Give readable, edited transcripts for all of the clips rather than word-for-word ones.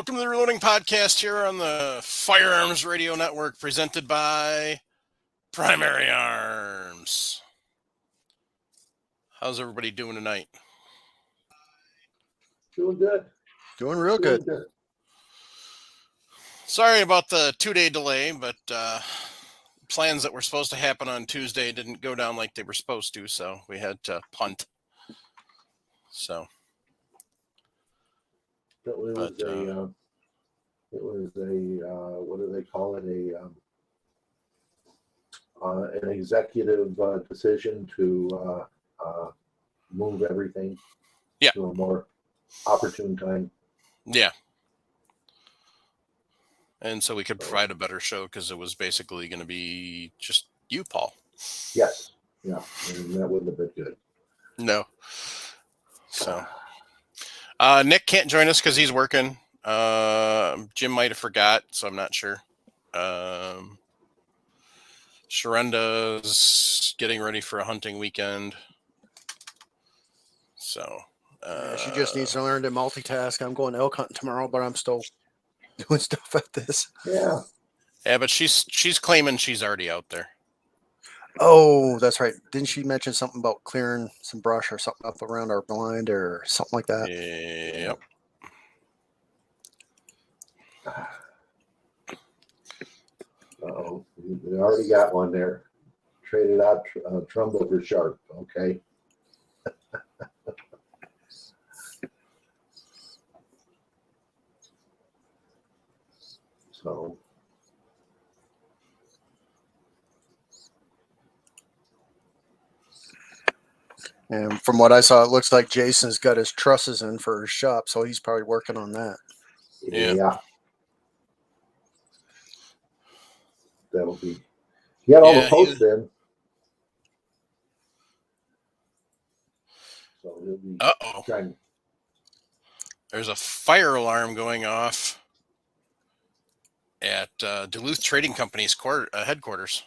Welcome to the Reloading Podcast here on the Firearms Radio Network, presented by Primary Arms. How's everybody doing tonight? Doing good. Doing real good. Sorry about the 2-day delay, but plans that were supposed to happen on Tuesday didn't go down like they were supposed to, so we had to punt. So It was what do they call it? An executive decision to move everything to a more opportune time. Yeah. And so we could provide a better show because it was basically going to be just you, Paul. Yes. Yeah. And that wouldn't have been good. No. So Nick can't join us because he's working. Jim might have forgot, so I'm not sure. Sharonda's getting ready for a hunting weekend. So she just needs to learn to multitask. I'm going elk hunting tomorrow, but I'm still doing stuff at this. Yeah. Yeah, but she's claiming she's already out there. Oh, that's right. Didn't she mention something about clearing some brush or something up around our blind or something like that? Yep. Uh-oh. We already got one there. Traded out Trumbull for Sharp. Okay. So. And from what I saw, it looks like Jason's got his trusses in for his shop, so he's probably working on that. Yeah. That'll be. He got all the posts in. So he'll be trying. There's a fire alarm going off at Duluth Trading Company's headquarters.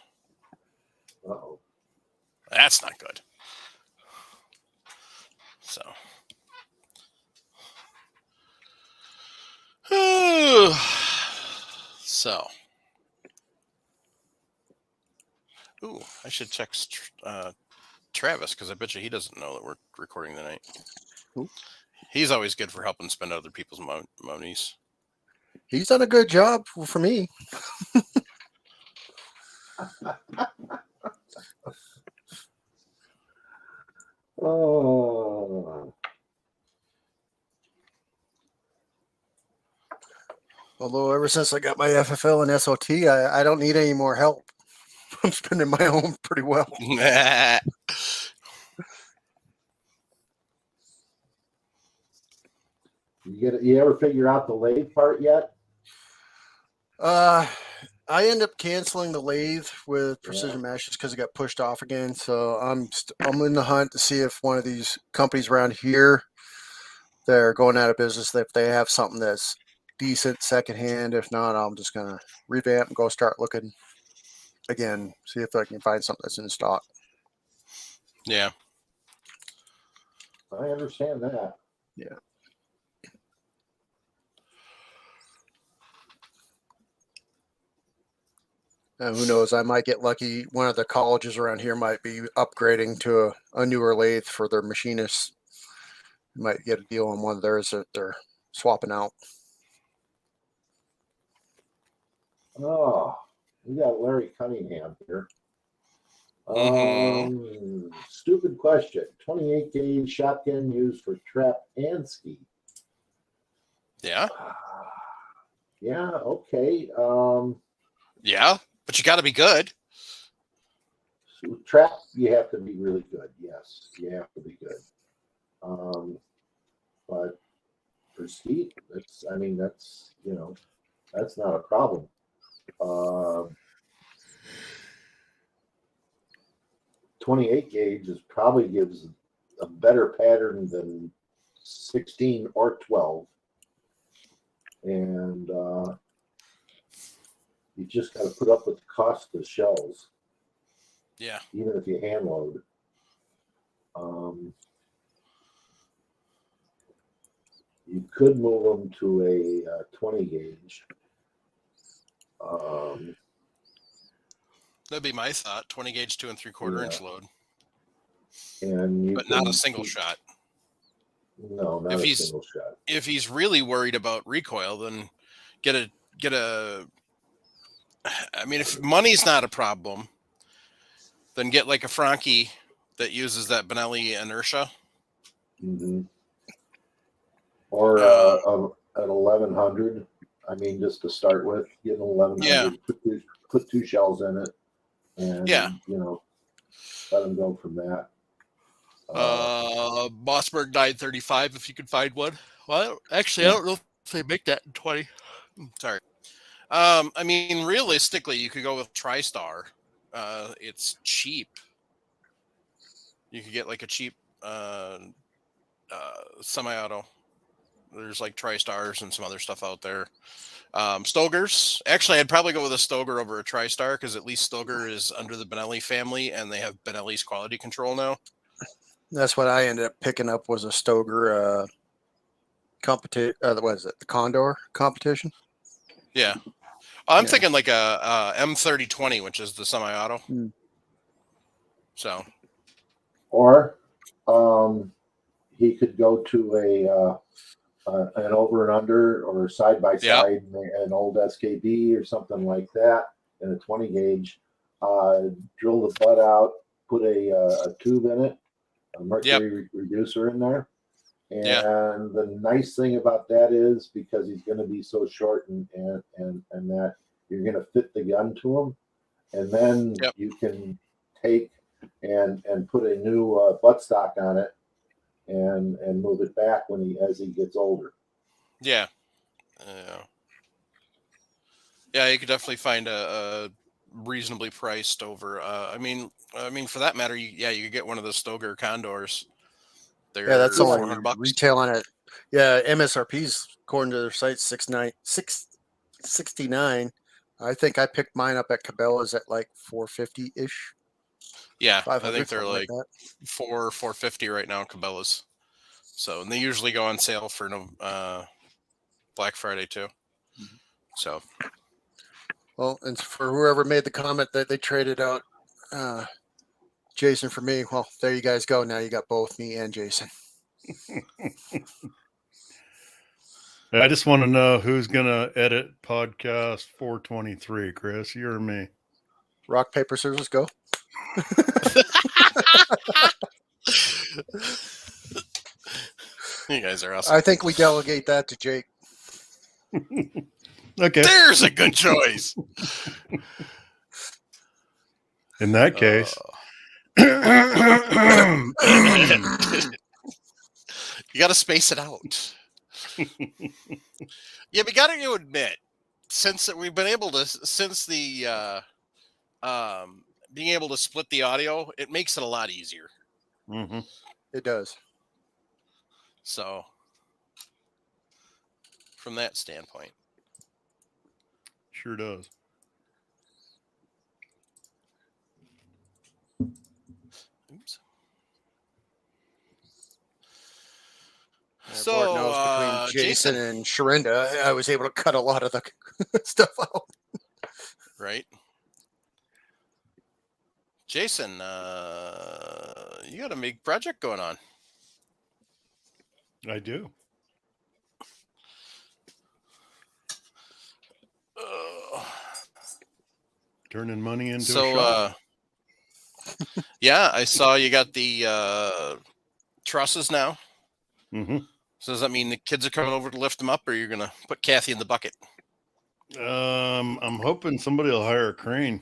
Uh-oh. That's not good. So. So. Ooh, I should check Travis, because I bet you he doesn't know that we're recording tonight. Ooh. He's always good for helping spend other people's monies. He's done a good job for me. Oh. Although ever since I got my FFL and SOT, I don't need any more help. I'm spending my own pretty well. You ever figure out the lathe part yet? I end up canceling the lathe with Precision Matches because it got pushed off again. So I'm in the hunt to see if one of these companies around here that are going out of business, if they have something that's decent secondhand. If not, I'm just gonna revamp and go start looking again, see if I can find something that's in stock. Yeah, I understand that. Yeah. And who knows, I might get lucky. One of the colleges around here might be upgrading to a newer lathe for their machinists. Might get a deal on one of theirs that they're swapping out. Oh, we got Larry Cunningham here. Stupid question. 28 gauge shotgun used for trap and ski. Yeah. Yeah. Okay. Yeah, but you got to be good. So trap, you have to be really good. Yes, you have to be good. But for ski, that's not a problem. 28 gauge probably gives a better pattern than 16 or 12. And you just got to put up with the cost of the shells. Yeah. Even if you hand load. You could move them to a 20 gauge. That'd be my thought. 20 gauge 2 3/4 inch load, and you but can not a single shot. No, not If a he's single shot. if he's really worried about recoil, then get a. I mean, if money's not a problem, then get like a Franke that uses that Benelli inertia. Mm-hmm. Or an 1100. I mean, just to start with, get an 1100. Yeah. Put two shells in it, and Yeah. let them go from that. Mossberg 935, if you could find one. Well, actually, Yeah. I don't know if they make that in 20. Sorry. I mean, realistically, you could go with TriStar. It's cheap. You could get like a cheap semi-auto. There's like TriStars and some other stuff out there. Stogers. Actually, I'd probably go with a Stoger over a TriStar because at least Stoger is under the Benelli family and they have Benelli's quality control now. That's what I ended up picking up was a Stoger competition. What is it? The Condor competition? Yeah. I'm thinking like a M3020, which is the semi-auto. So. Or he could go to an over and under or side by side, an old SKB or something like that in a 20 gauge. Drill the butt out, put a tube in it, a mercury reducer in there. And the nice thing about that is because he's going to be so short and that you're going to fit the gun to him, and then you can take and put a new buttstock on it and move it back as he gets older. Yeah. Yeah, you could definitely find a reasonably priced over. I mean, for that matter, you could get one of the Stoger Condors. That's only $400 retail on it. Yeah, MSRP's according to their site $669. I think I picked mine up at Cabela's at like $450 ish. Yeah, I think they're like $450 right now at Cabela's. So, and they usually go on sale for Black Friday too. So, well, and for whoever made the comment that they traded out Jason for me, well, there you guys go. Now you got both me and Jason. I just want to know who's going to edit podcast 423, Chris, you or me? Rock, paper, scissors, go. You guys are awesome. I think we delegate that to Jake. Okay. There's a good choice. In that case. You got to space it out. Yeah, we got to admit, since we've been able to, since the being able to split the audio, it makes it a lot easier. Mm-hmm. It does. So, from that standpoint, sure does. Oops. So, between Jason and Sharinda, I was able to cut a lot of the stuff out. Right. Jason, you got a big project going on. I do. Turning money into a shop. Yeah, I saw you got the trusses now. Mm-hmm. So does that mean the kids are coming over to lift them up, or you're going to put Kathy in the bucket? I'm hoping somebody will hire a crane.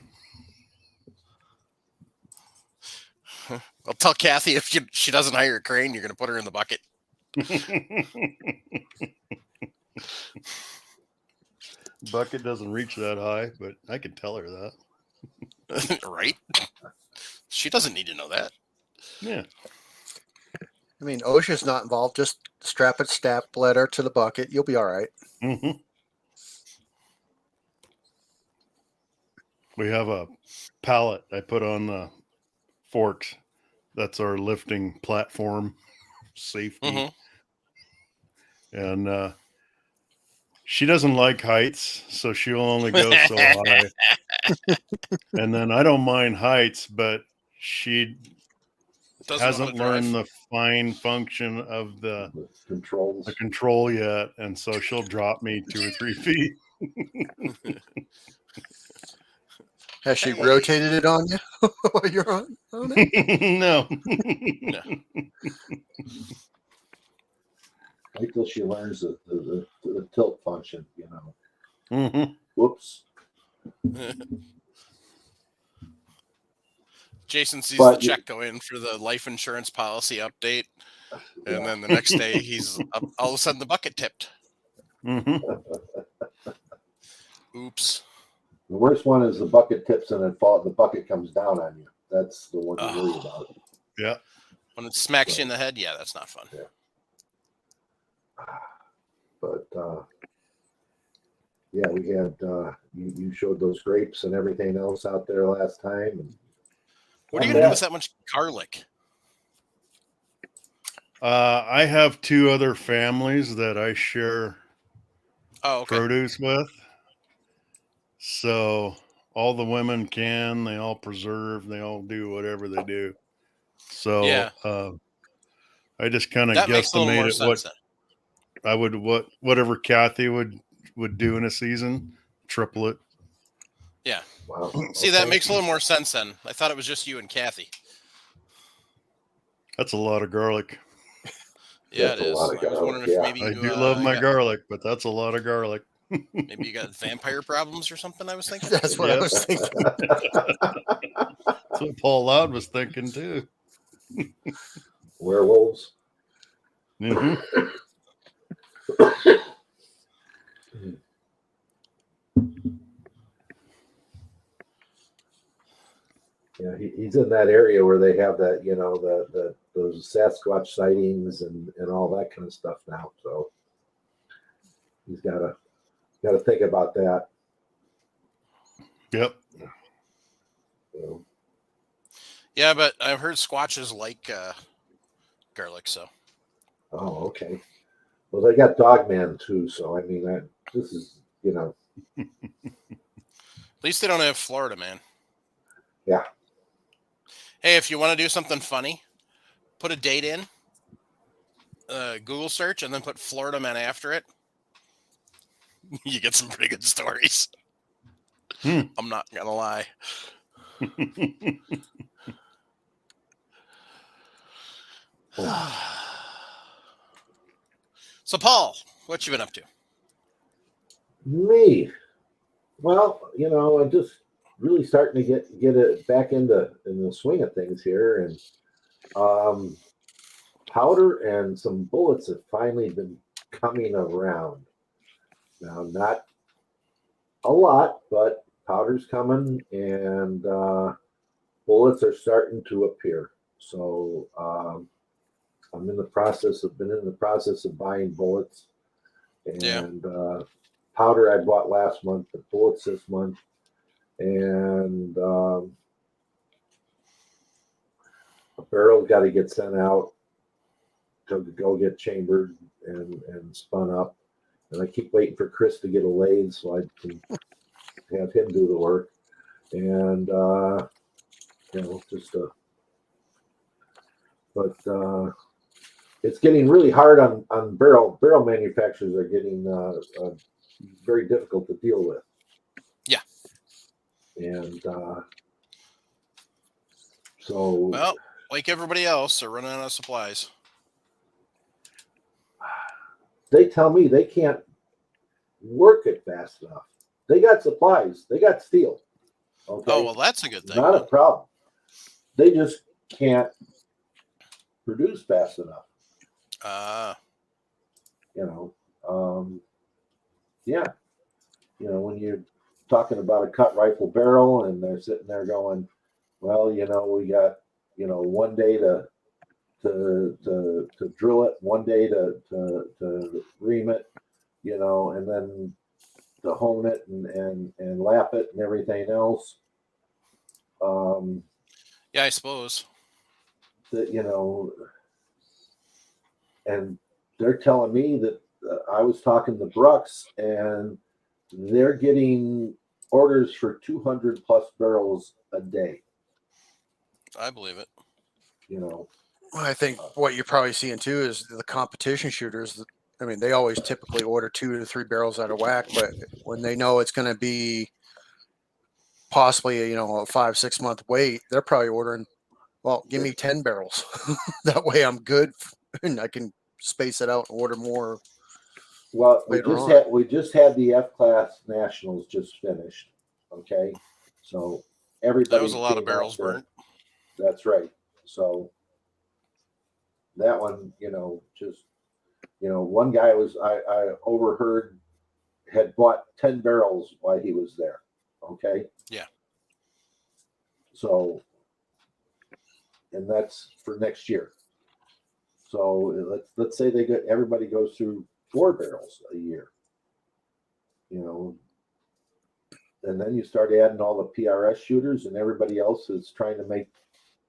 I'll tell Kathy if she doesn't hire a crane, you're going to put her in the bucket. Bucket doesn't reach that high, but I can tell her that. Right? She doesn't need to know that. Yeah. I mean, OSHA's not involved. Just strap it, staple her to the bucket. You'll be all right. Mm-hmm. We have a pallet I put on the forks. That's our lifting platform safety. Mm-hmm. and she doesn't like heights, so she'll only go so high. And then I don't mind heights, but she Doesn't know how to hasn't learned drive. the fine function of The the controls. control yet, and so she'll drop me 2 or 3 feet. Has she Hey. rotated it on you while you're on it? No. No. Wait till she learns the tilt function, you know. Mhm. Whoops. Jason sees But the check go in for the life insurance policy update, and yeah. then the next day he's up, all of a sudden the bucket tipped. Mhm. Oops. The worst one is the bucket tips and the bucket comes down on you. That's the one to worry about. Yeah. When it smacks you in the head, yeah, that's not fun. But yeah, we had you showed those grapes and everything else out there last time. And What are you gonna do with that much garlic? I have 2 other families that I share produce with. So all the women they all preserve, they all do whatever they do. So Yeah. I just kind of That makes a little more guesstimated what sense then. I would whatever Kathy would do in a season, triple it. Yeah. Wow. See, that makes a little more sense then. I thought it was just you and Kathy. That's a lot of garlic. Yeah, That's it a is. lot of I was wondering garlic, if maybe I you do love my got, garlic, but that's a lot of garlic. maybe you got vampire problems or something. I was thinking. That's what I was thinking. That's what Paul Loud was thinking too. Werewolves. Mm-hmm. Yeah, he's in that area where they have that, you know, those Sasquatch sightings and all that kind of stuff now. So he's got to think about that. Yep. You know. Yeah, but I've heard squatches like garlic, so. Oh, okay. Well, they got Dogman too, so I mean, this is, you know. At least they don't have Florida, man. Yeah. Hey, if you want to do something funny, put a date in, Google search, and then put Florida man after it. You get some pretty good stories. I'm not gonna lie. So, Paul, what you been up to? Me. Well, you know, I'm just really starting to get it back in the swing of things here, and powder and some bullets have finally been coming around. Now, not a lot, but powder's coming, and bullets are starting to appear. So been in the process of buying bullets, and powder I bought last month, but bullets this month, and a barrel got to get sent out to go get chambered and spun up. And I keep waiting for Chris to get a lathe so I can have him do the work. And you know, but it's getting really hard on barrel manufacturers are getting very difficult to deal with. Yeah. And so, well, like everybody else, they're running out of supplies. They tell me they can't work it fast enough. They got supplies. They got steel. Okay? Oh, well, that's a good thing. Not a problem. They just can't produce fast enough. You know, yeah. You know, when you're talking about a cut rifle barrel and they're sitting there going, well, you know, we got, you know, one day to drill it, one day to ream it, you know, and then to hone it and lap it and everything else. Yeah, I suppose. That, you know, and they're telling me that I was talking to Brooks, and they're getting orders for 200 plus barrels a day. I believe it. You know, I think what you're probably seeing too is the competition shooters. I mean, they always typically order 2 to 3 barrels out of whack, but when they know it's going to be possibly, you know, a 5-6 month wait, they're probably ordering, well, give me 10 barrels. That way I'm good and I can space it out and order more. well, later on. we just had the F-class nationals just finished. Okay, so everybody That was a lot of came out barrels there. burnt. That's right. So that one, you know, just, you know, one guy was I overheard had bought 10 barrels while he was there. Okay. Yeah. So, and that's for next year. So let's say everybody goes through 4 barrels a year. You know, and then you start adding all the PRS shooters, and everybody else is trying to make,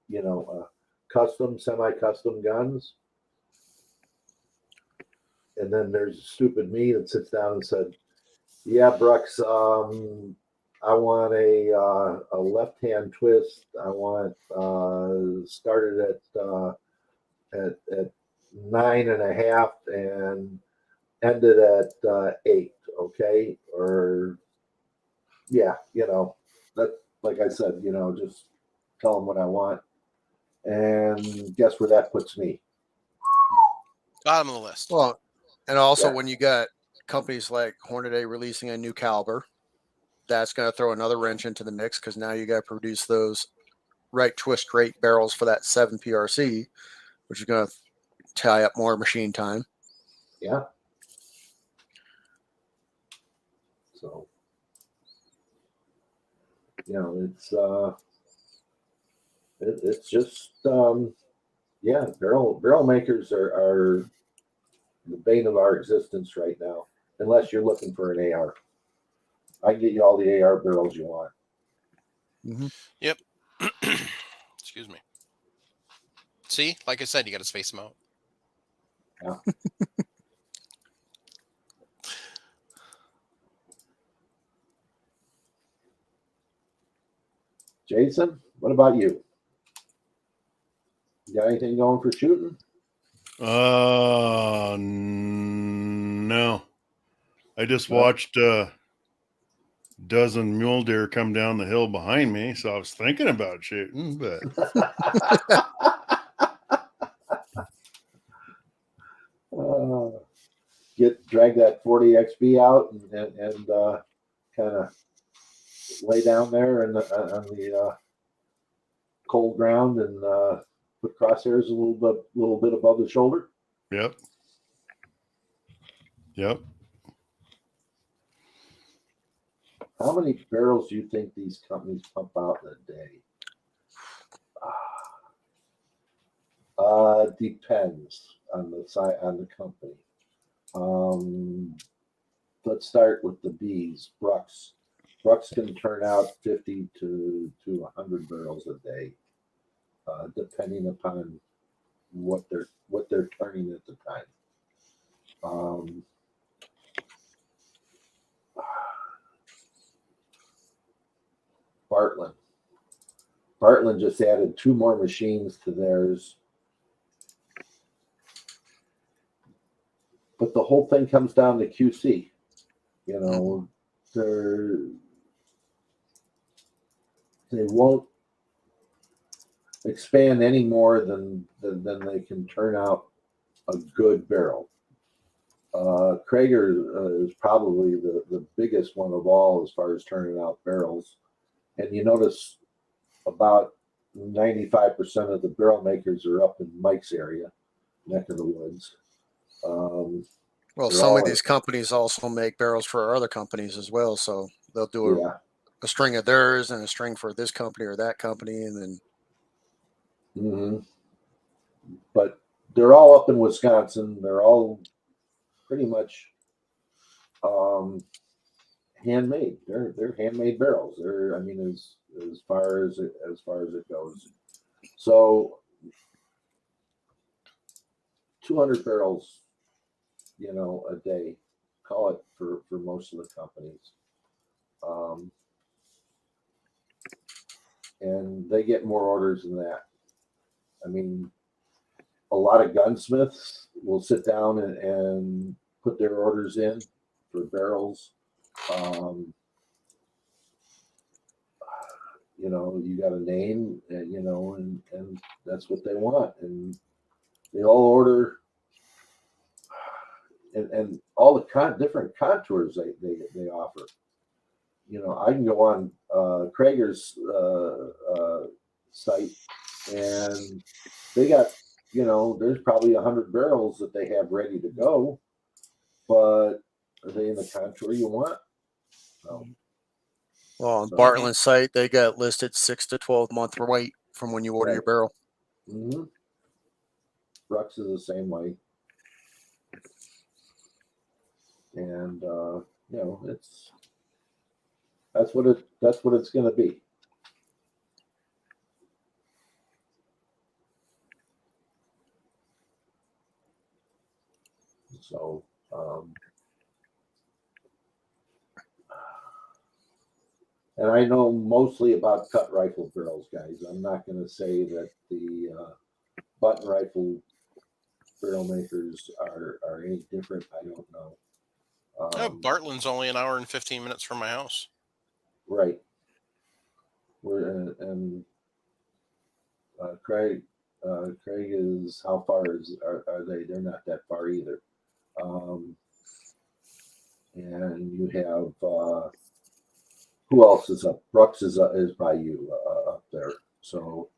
you know, custom, semi-custom guns. And then there's stupid me that sits down and said, "Yeah, Brooks, I want a left-hand twist. I want started at 9.5 and ended at 8. Okay, or yeah, you know, that, like I said, you know, just tell them what I want, and guess where that puts me? Bottom of the list. Well, and also Yeah. when you got companies like Hornady releasing a new caliber, that's going to throw another wrench into the mix because now you got to produce those right twist rate barrels for that 7 PRC, which is going to tie up more machine time. Yeah. So, you know, it's just yeah, barrel makers are the bane of our existence right now, unless you're looking for an AR. I can get you all the AR barrels you want. Mm-hmm. Yep. Excuse me. See, like I said, you got to space them out. Yeah. Jason, what about you? You got anything going for shooting? No. I just watched dozen mule deer come down the hill behind me, so I was thinking about shooting, but Drag that 40 XB out and kind of lay down there on the cold ground and put crosshairs a little bit above the shoulder. Yep. How many barrels do you think these companies pump out in a day? Depends on the company. Let's start with the bees. Brooks can turn out 50 to 100 barrels a day, depending upon what they're turning at the time. Bartlett just added 2 more machines to theirs. But the whole thing comes down to QC. You know, they won't expand any more than they can turn out a good barrel. Krager is probably the biggest one of all as far as turning out barrels. And you notice about 95% of the barrel makers are up in Mike's area, neck of the woods. Well, some of these companies also make barrels for other companies as well. So they'll do a string of theirs and a string for this company or that company. And then. Mm-hmm. But they're all up in Wisconsin. They're all pretty much handmade. They're handmade barrels. I mean, as far as it goes. So 200 barrels a day, call it for most of the companies. And they get more orders than that. I mean, a lot of gunsmiths will sit down and put their orders in for barrels. You got a name, and that's what they want, and they all order, and all the different contours they offer. I can go on Krager's site, and they got, there's probably 100 barrels that they have ready to go, but are they in the contour you want? No. Well, on Bartland's site, they got listed 6 to 12 month wait from when you order your barrel. Mm-hmm. Brux is the same way, and that's what it's going to be. So, and I know mostly about cut rifle barrels, guys. I'm not going to say that the button rifle barrel makers are any different. I don't know. Bartland's only an hour and 15 minutes from my house. Right. Craig is, how far are they? They're not that far either. And you have who else is up? Brooks is by you up there. So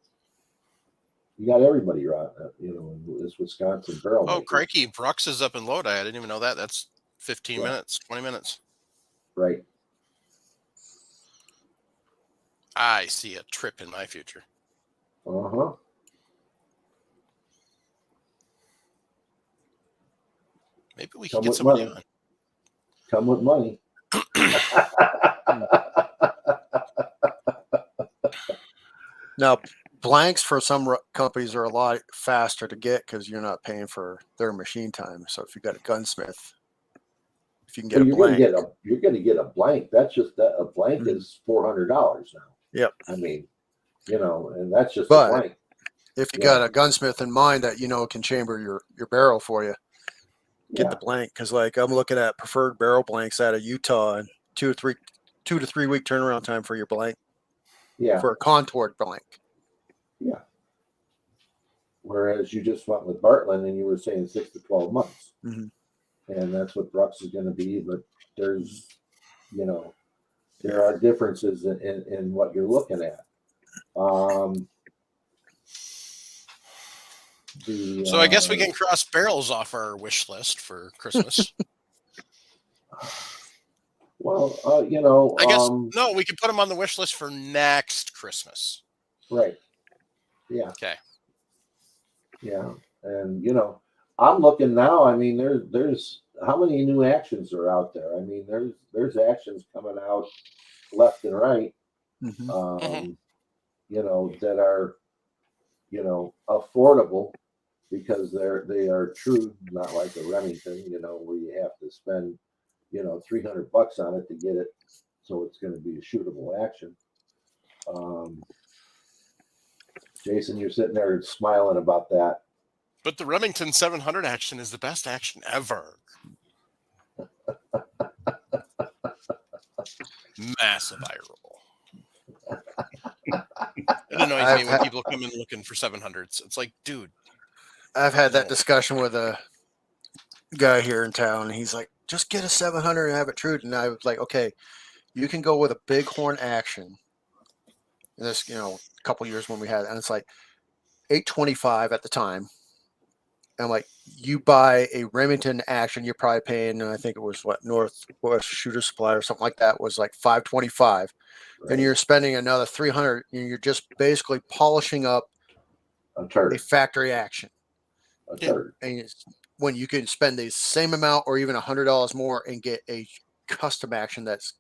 you got everybody around, in this Wisconsin barrel. Oh, crikey! Brooks is up in Lodi. I didn't even know that. That's 15 minutes, 20 minutes. Right. I see a trip in my future. Uh-huh. Maybe we can get somebody on. Come with money. Now, blanks for some companies are a lot faster to get because you're not paying for their machine time. So if you got a gunsmith, if you can get a blank, you're going to get a blank. That's just that a blank is $400 now. Yep. I mean, and that's just a blank. If you got a gunsmith in mind that can chamber your barrel for you, get the blank. Because I'm looking at preferred barrel blanks out of Utah, and 2 to 3 week turnaround time for your blank. Yeah. For a contoured blank. Yeah. Whereas you just went with Bartland and you were saying 6 to 12 months. Mm-hmm. And that's what Brux is going to be. But there's, there are differences in what you're looking at. So I guess we can cross barrels off our wish list for Christmas. Well, I guess no, we could put them on the wish list for next Christmas. Right. Yeah. Okay. Yeah, and I'm looking now. I mean, there's how many new actions are out there? I mean, there's actions coming out left and right. Mm-hmm. That are affordable because they are true, not like a Remington. Where you have to spend $300 on it to get it, so it's going to be a shootable action. Jason, you're sitting there smiling about that. But the Remington 700 action is the best action ever. Massive eye roll. It annoys me when people come in looking for 700s. It's like, dude. I've had that discussion with a guy here in town. And he's like, just get a 700 and have it true. And I was like, okay, you can go with a bighorn action. And this, a couple years when we had it, and it's like $825 at the time. And I'm like, you buy a Remington action, you're probably paying, I think it was Northwest Shooter Supply or something like that, was like $525. Right. Then you're spending another $300, and you're just basically polishing up a factory action. And when you can spend the same amount or even $100 more and get a custom action that's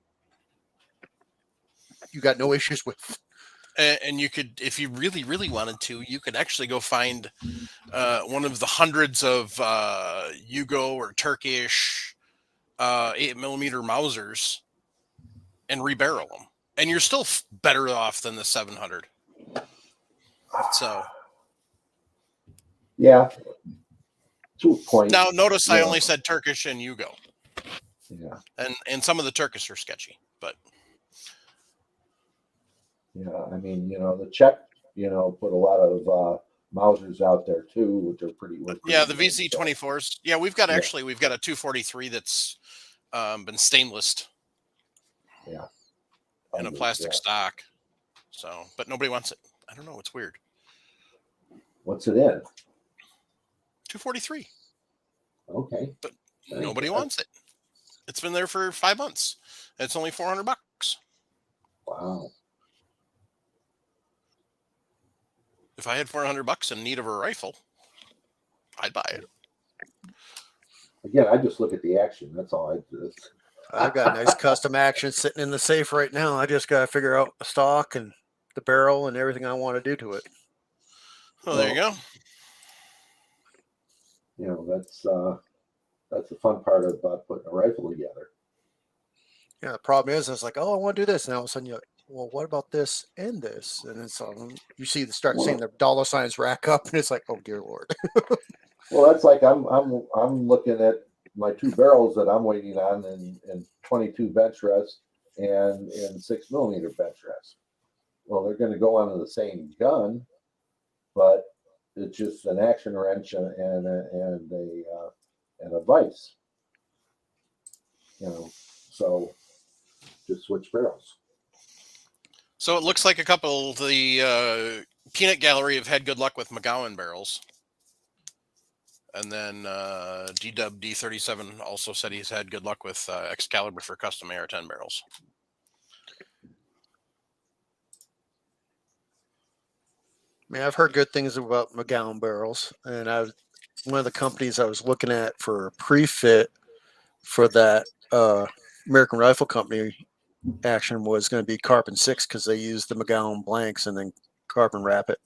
you got no issues with. And you could, if you really, really wanted to, you could actually go find one of the hundreds of Yugo or Turkish 8mm Mausers and rebarrel them, and you're still better off than the 700. So Yeah, to a point. now notice I Yeah. only said Turkish and Yugo, Yeah. and some of the Turkish are sketchy, but Yeah. I mean, the Czech, put a lot of Mausers out there too, which are pretty. yeah, the good, so, VZ24s. Yeah, we've got Yeah. we've got a 243 that's been stainless Yeah. in a plastic stock. So, but nobody wants it. I don't know. It's weird. What's it in? 243. Okay. But nobody wants it. It's been there for 5 months. It's only $400. Wow. If I had $400 in need of a rifle, I'd buy it. Again, I just look at the action. That's all I do. I've got a nice custom action sitting in the safe right now. I just got to figure out the stock and the barrel and everything I want to do to it. Well, there you go. That's the fun part about putting a rifle together. Yeah, the problem is, it's like, oh, I want to do this, and all of a sudden you're like, well, what about this and this? And it's you start seeing the dollar signs rack up, and it's like, oh dear Lord. Well, that's like I'm looking at my 2 barrels that I'm waiting on in 22 bench rest and in 6mm bench rest. Well, they're going to go onto the same gun, but it's just an action wrench and a vise. So just switch barrels. So it looks like a couple of the Peanut Gallery have had good luck with McGowan barrels. And then D-Dub D37 also said he's had good luck with Excalibur for custom AR-10 barrels. I mean, I've heard good things about McGowan barrels, and one of the companies I was looking at for pre-fit for that American Rifle Company action was going to be Carbon 6 because they use the McGowan blanks and then carbon wrap it.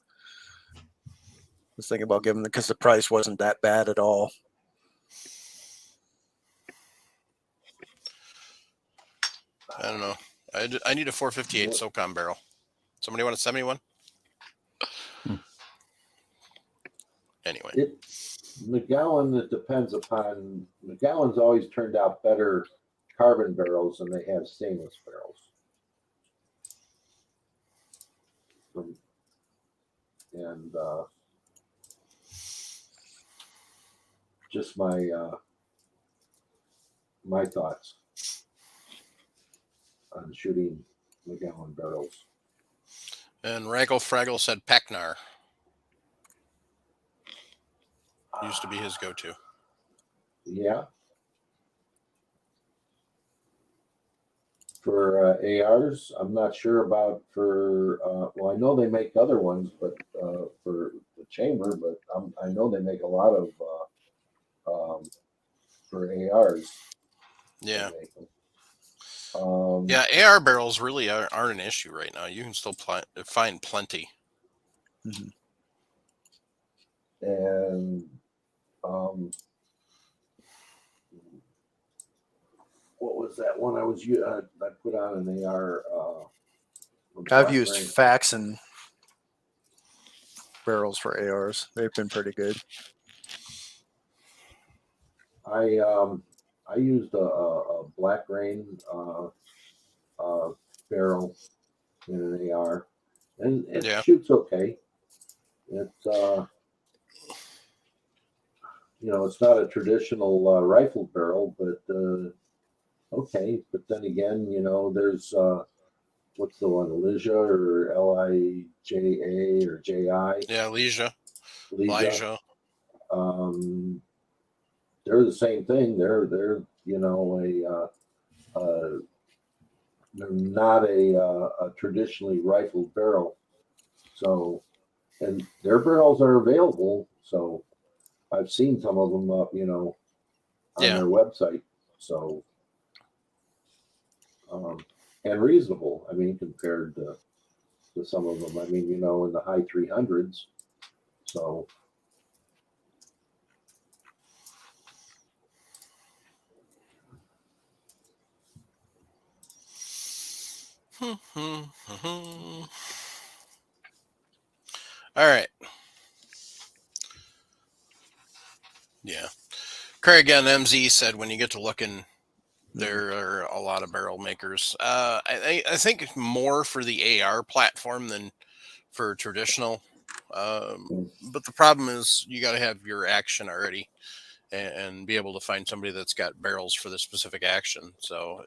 I was thinking about giving them because the price wasn't that bad at all. I don't know. I need a 458 SOCOM barrel. Somebody want to send me one? Anyway. McGowan, it depends upon. McGowan's always turned out better carbon barrels than they have stainless barrels. And just my thoughts on shooting McGowan barrels. And Raggle Fraggle said Pacnar. Used to be his go-to. Yeah. For ARs, I'm not sure about for. Well, I know they make other ones, but for the chamber, but I know they make a lot of for ARs. Yeah. Yeah, AR barrels really aren't an issue right now. You can still find plenty. Mm-hmm. And what was that one I put on an AR? I've used Faxon barrels for ARs. They've been pretty good. I used a Black Rain barrel in an AR, and it shoots okay. It's it's not a traditional rifle barrel, but okay. But then again, there's what's the one, Elijah or Lija or Ji? Yeah, Elijah. They're the same thing. They're they're not a traditionally rifled barrel. So, and their barrels are available. So, I've seen some of them up, on their website. So, and reasonable. I mean, compared to to some of them. I mean, you know, in the high 300s. So All right. Yeah. Craig on MZ said when you get to looking, there are a lot of barrel makers. I think more for the AR platform than for traditional. But the problem is you got to have your action already and be able to find somebody that's got barrels for the specific action. So,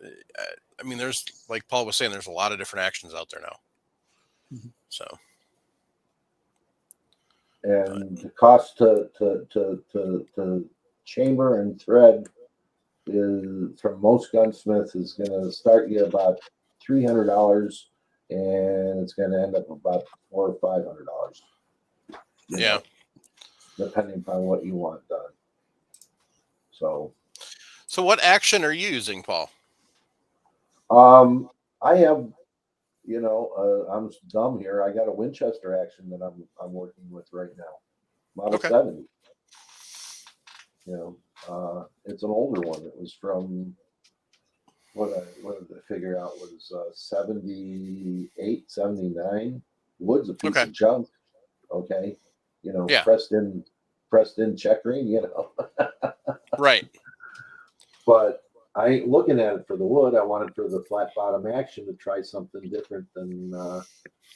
I mean, there's, like Paul was saying, there's a lot of different actions out there now. So, and the cost to chamber and thread is from most gunsmiths is going to start you about $300, and it's going to end up about $400 or $500. yeah. Depending upon what you want done. So what action are you using, Paul? I have, you know, I'm dumb here. I got a Winchester action that I'm working with right now, Model 70. You know, it's an older one. It was from what did I figure out was 78, 79. Wood's a piece of junk. Okay, you know, pressed in checkering. You know, right. But I ain't looking at it for the wood. I want it for the flat bottom action to try something different than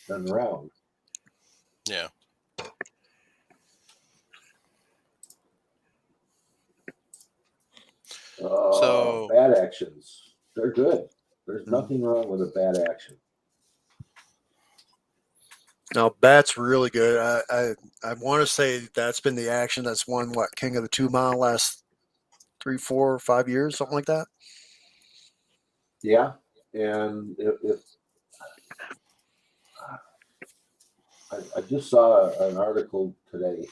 round. Yeah. So bad actions, they're good. There's nothing wrong with a bad action. No, bat's really good. I want to say that's been the action that's won what King of the 2 Mile last 3, 4, 5 years, something like that. Yeah, and if I just saw an article today,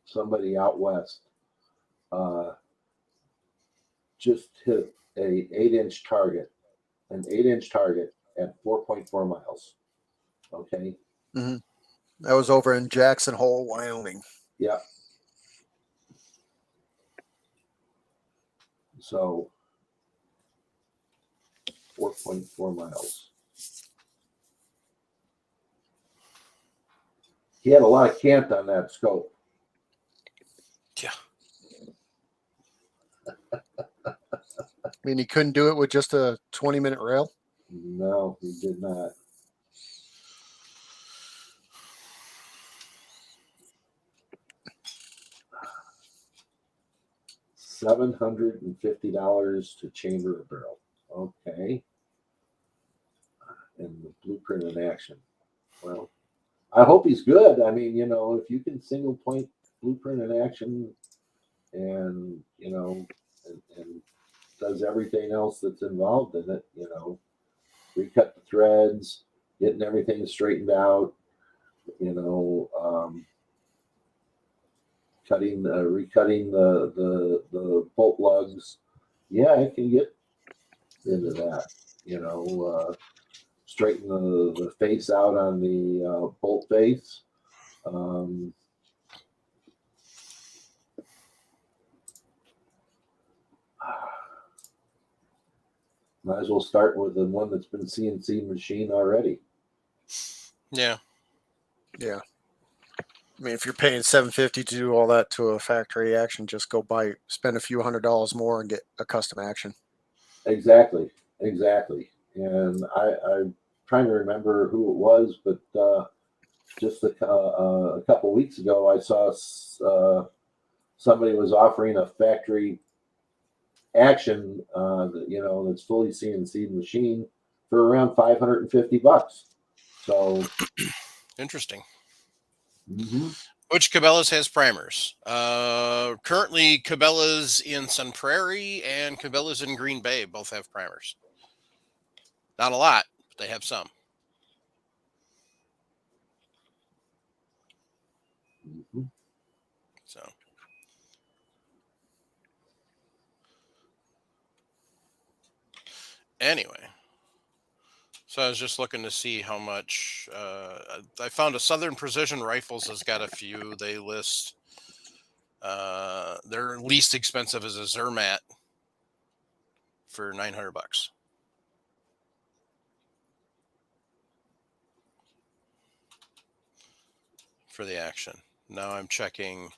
somebody out west just hit a 8-inch target, an 8-inch target at 4.4 miles. Okay. Mm-hmm. That was over in Jackson Hole, Wyoming. Yeah. So 4.4 miles. He had a lot of cant on that scope. Yeah. I mean, he couldn't do it with just a 20-minute rail? No, he did not. $750 to chamber a barrel. Okay. And the blueprint in action. Well, I hope he's good. I mean, you know, if you can single point blueprint in action and, you know, and does everything else that's involved in it, you know, recut the threads, getting everything straightened out, you know, recutting the bolt lugs. Yeah, I can get into that, you know, straighten the face out on the bolt face. Might as well start with the one that's been CNC machined already. Yeah. Yeah. I mean, if you're paying $750 to do all that to a factory action, just go spend a few $100s more and get a custom action. Exactly. And I'm trying to remember who it was, but just a couple weeks ago, I saw somebody was offering a factory action, you know, that's fully CNC machine for around $550. So interesting. Mm-hmm. Which Cabela's has primers? Currently, Cabela's in Sun Prairie and Cabela's in Green Bay both have primers. Not a lot, but they have some. Mm-hmm. So, anyway, So I was just looking to see how much. I found a Southern Precision Rifles has got a few. They list their least expensive is a Zermatt for $900 for the action. Now I'm checking.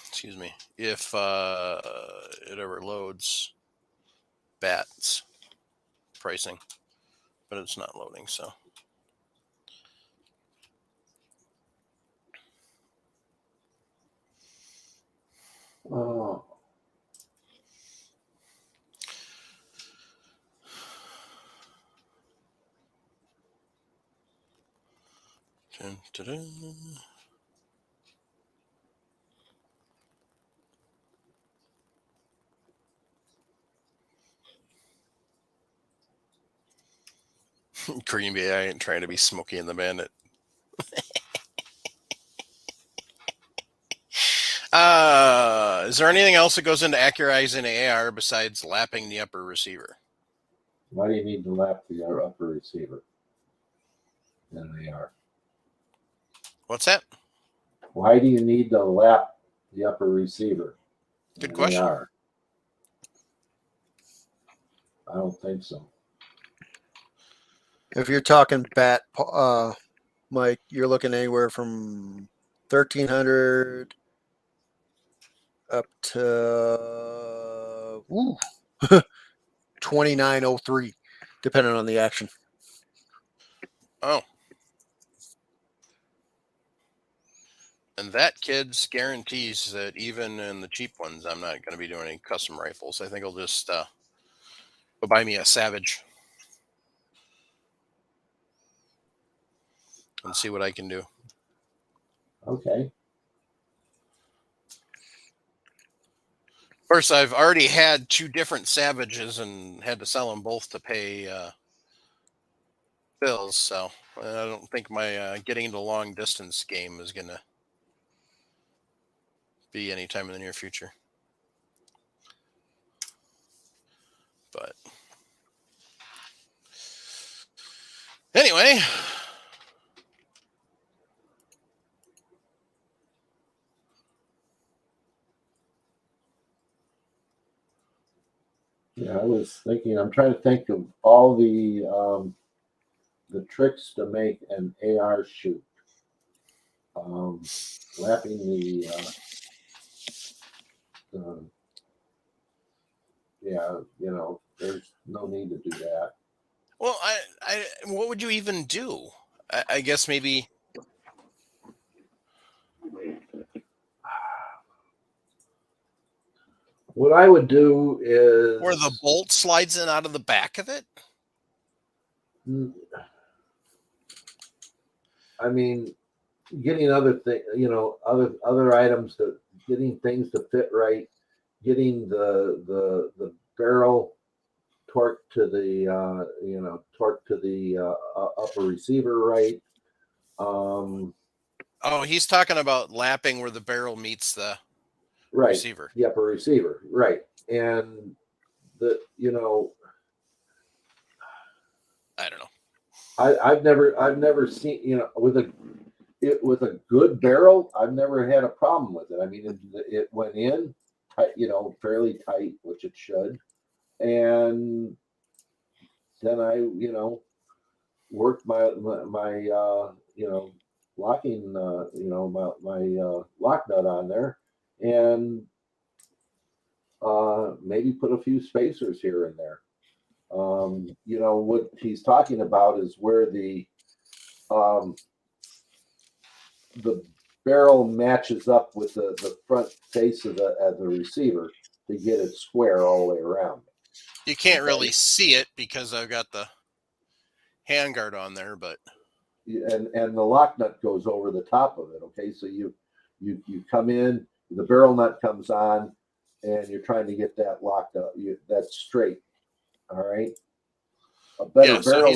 Excuse me. If it ever loads bats pricing, but it's not loading. So. Oh, Dun, dun, dun. Green Bay, I ain't trying to be Smokey and the Bandit. Is there anything else that goes into accurizing AR besides lapping the upper receiver? why do you need to lap the upper receiver in the AR? What's that? Why do you need to lap the upper receiver? Good question. AR? I don't think so. If you're talking bat, Mike, you're looking anywhere from 1,300 up to 2,903, depending on the action. Oh. And that, kids, guarantees that even in the cheap ones, I'm not going to be doing any custom rifles. I think I'll just go buy me a Savage and see what I can do. Okay. Of course, I've already had 2 different Savages and had to sell them both to pay bills. So I don't think my getting into long distance game is going to be anytime in the near future. But anyway, Yeah, I was thinking. I'm trying to think of all the tricks to make an AR shoot. Lapping yeah, there's no need to do that. well, I what would you even do? I guess maybe. What I would do is Where the bolt slides in out of the back of it? I mean, getting other things, other items getting things to fit right, getting the barrel torque to the upper receiver right. Oh, he's talking about lapping where the barrel meets the Right, receiver. the upper receiver, right, and I don't know. I've never seen with a good barrel. I've never had a problem with it. I mean, it went in, fairly tight, which it should, and then I worked my locking my lock nut on there, and maybe put a few spacers here and there. What he's talking about is where the barrel matches up with the front face of the receiver to get it square all the way around. You can't really see it because I've got the handguard on there, but and the lock nut goes over the top of it. Okay, so you come in, the barrel nut comes on, and you're trying to get that locked up. That's straight. All right. A better yeah. So barrel.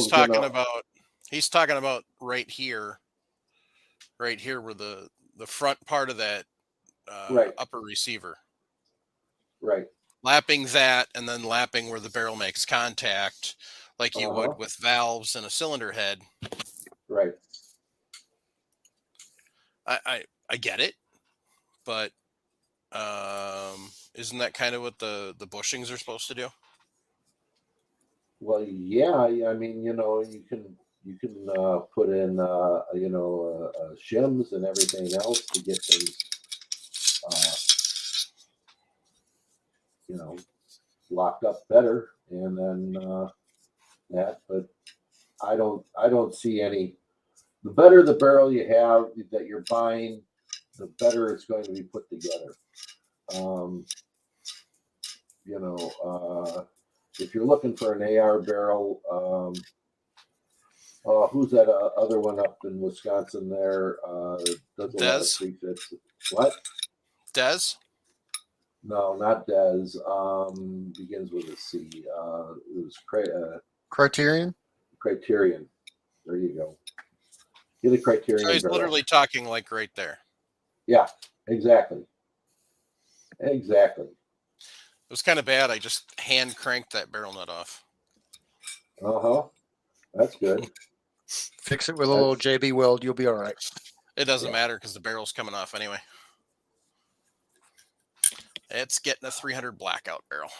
He's talking about right here where the front part of that Right. upper receiver. Right. Lapping that and then lapping where the barrel makes contact like you would with valves and a cylinder head. Right. I get it, but isn't that kind of what the bushings are supposed to do? Well, yeah. I mean, you can put in shims and everything else to get things locked up better, and then that. But I don't see any. The better the barrel you have that you're buying, the better it's going to be put together. If you're looking for an AR barrel, who's that other one up in Wisconsin there? Does a lot of Des? prefits. What? Des? No, not Des. Begins with a C. It was Criterion. Criterion. There you go. Get a Criterion So he's barrel. literally talking like right there. Yeah, exactly. Exactly. It was kind of bad. I just hand cranked that barrel nut off. That's good. Fix it with a little JB weld. You'll be all right. It doesn't matter because the barrel's coming off anyway. It's getting a 300 blackout barrel.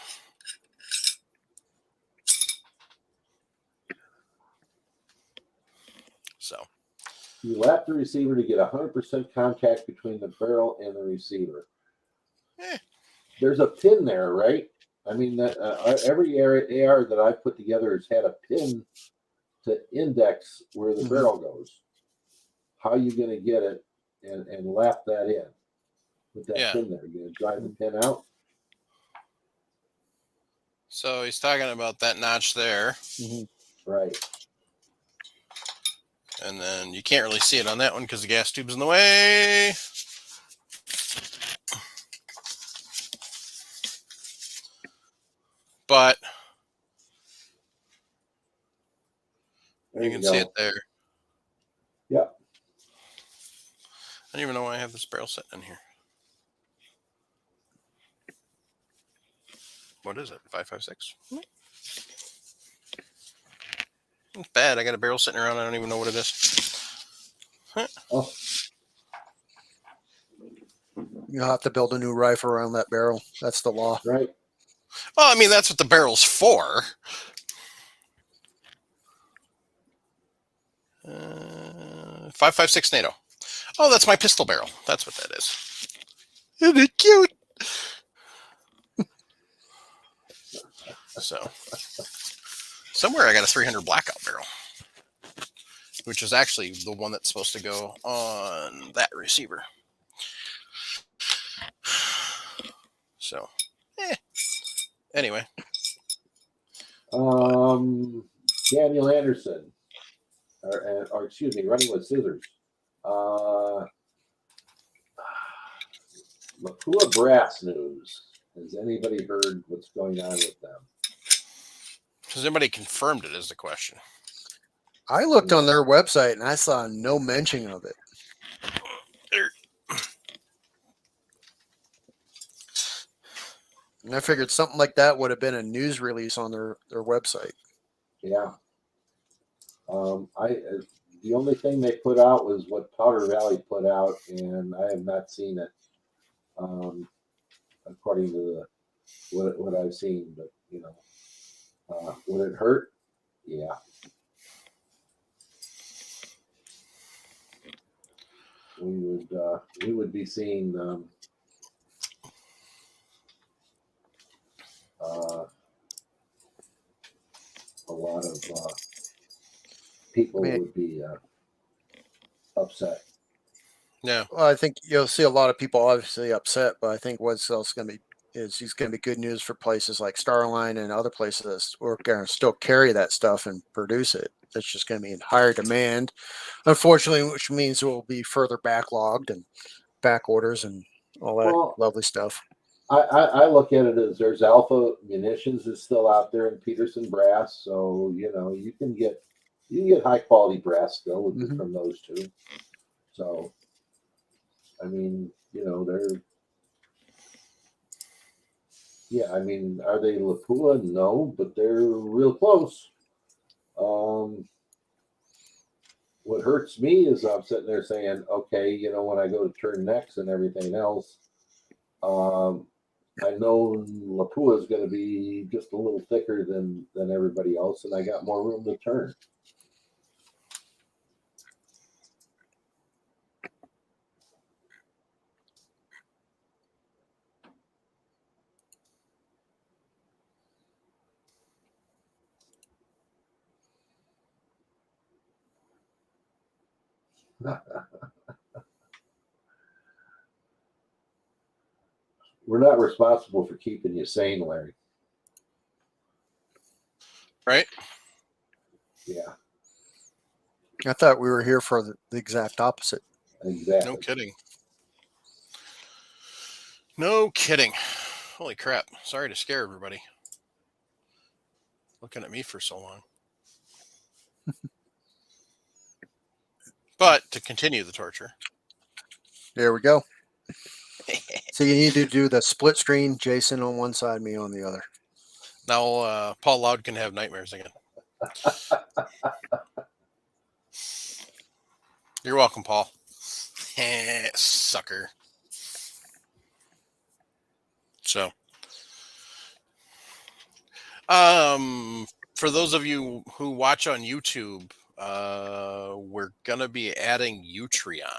So you lap the receiver to get 100% contact between the barrel and the receiver. There's a pin there, right? I mean, every AR that I've put together has had a pin to index where the barrel goes. How are you going to get it and lap that in with that pin there? You're going to drive the pin out? So he's talking about that notch there. Right. And then you can't really see it on that one because the gas tube's in the way. But you can see it there. Yep. I don't even know why I have this barrel sitting in here. What is it? 5.56? It's bad. I got a barrel sitting around. I don't even know what it is. Oh. You'll have to build a new rifle around that barrel. That's the law. Right. Well, I mean, that's what the barrel's for. 5.56 NATO. Oh, that's my pistol barrel. That's what that is. Isn't it cute? So, somewhere I got a 300 blackout barrel, which is actually the one that's supposed to go on that receiver. So, anyway. Daniel Anderson, or excuse me, Running with Scissors. Lapua Brass News. Has anybody heard what's going on with them? Has anybody confirmed it is the question. I looked on their website and I saw no mention of it. And I figured something like that would have been a news release on their website. Yeah. The only thing they put out was what Powder Valley put out, and I have not seen it. According to what I've seen, but would it hurt? Yeah. We would be seeing a lot of people would be upset. Yeah. Well, I think you'll see a lot of people obviously upset, but I think what's else going to be is he's going to be good news for places like Starline and other places that are going to still carry that stuff and produce it. It's just going to be in higher demand, unfortunately, which means it will be further backlogged and back orders and all that lovely stuff. I look at it as there's Alpha Munitions is still out there in Peterson Brass, so you can get high quality brass still from those two. So, I mean, they're. Yeah, I mean, are they Lapua? No, but they're real close. What hurts me is I'm sitting there saying, okay, when I go to turn next and everything else, I know Lapua is going to be just a little thicker than everybody else, and I got more room to turn. We're not responsible for keeping you sane, Larry. Right? Yeah. I thought we were here for the exact opposite. Exactly. No kidding. No kidding. Holy crap. Sorry to scare everybody. Looking at me for so long. But to continue the torture. There we go. So you need to do the split screen, Jason on one side, me on the other. Now Paul Loud can have nightmares again. You're welcome, Paul. Sucker. So, for those of you who watch on YouTube, we're gonna be adding Utreon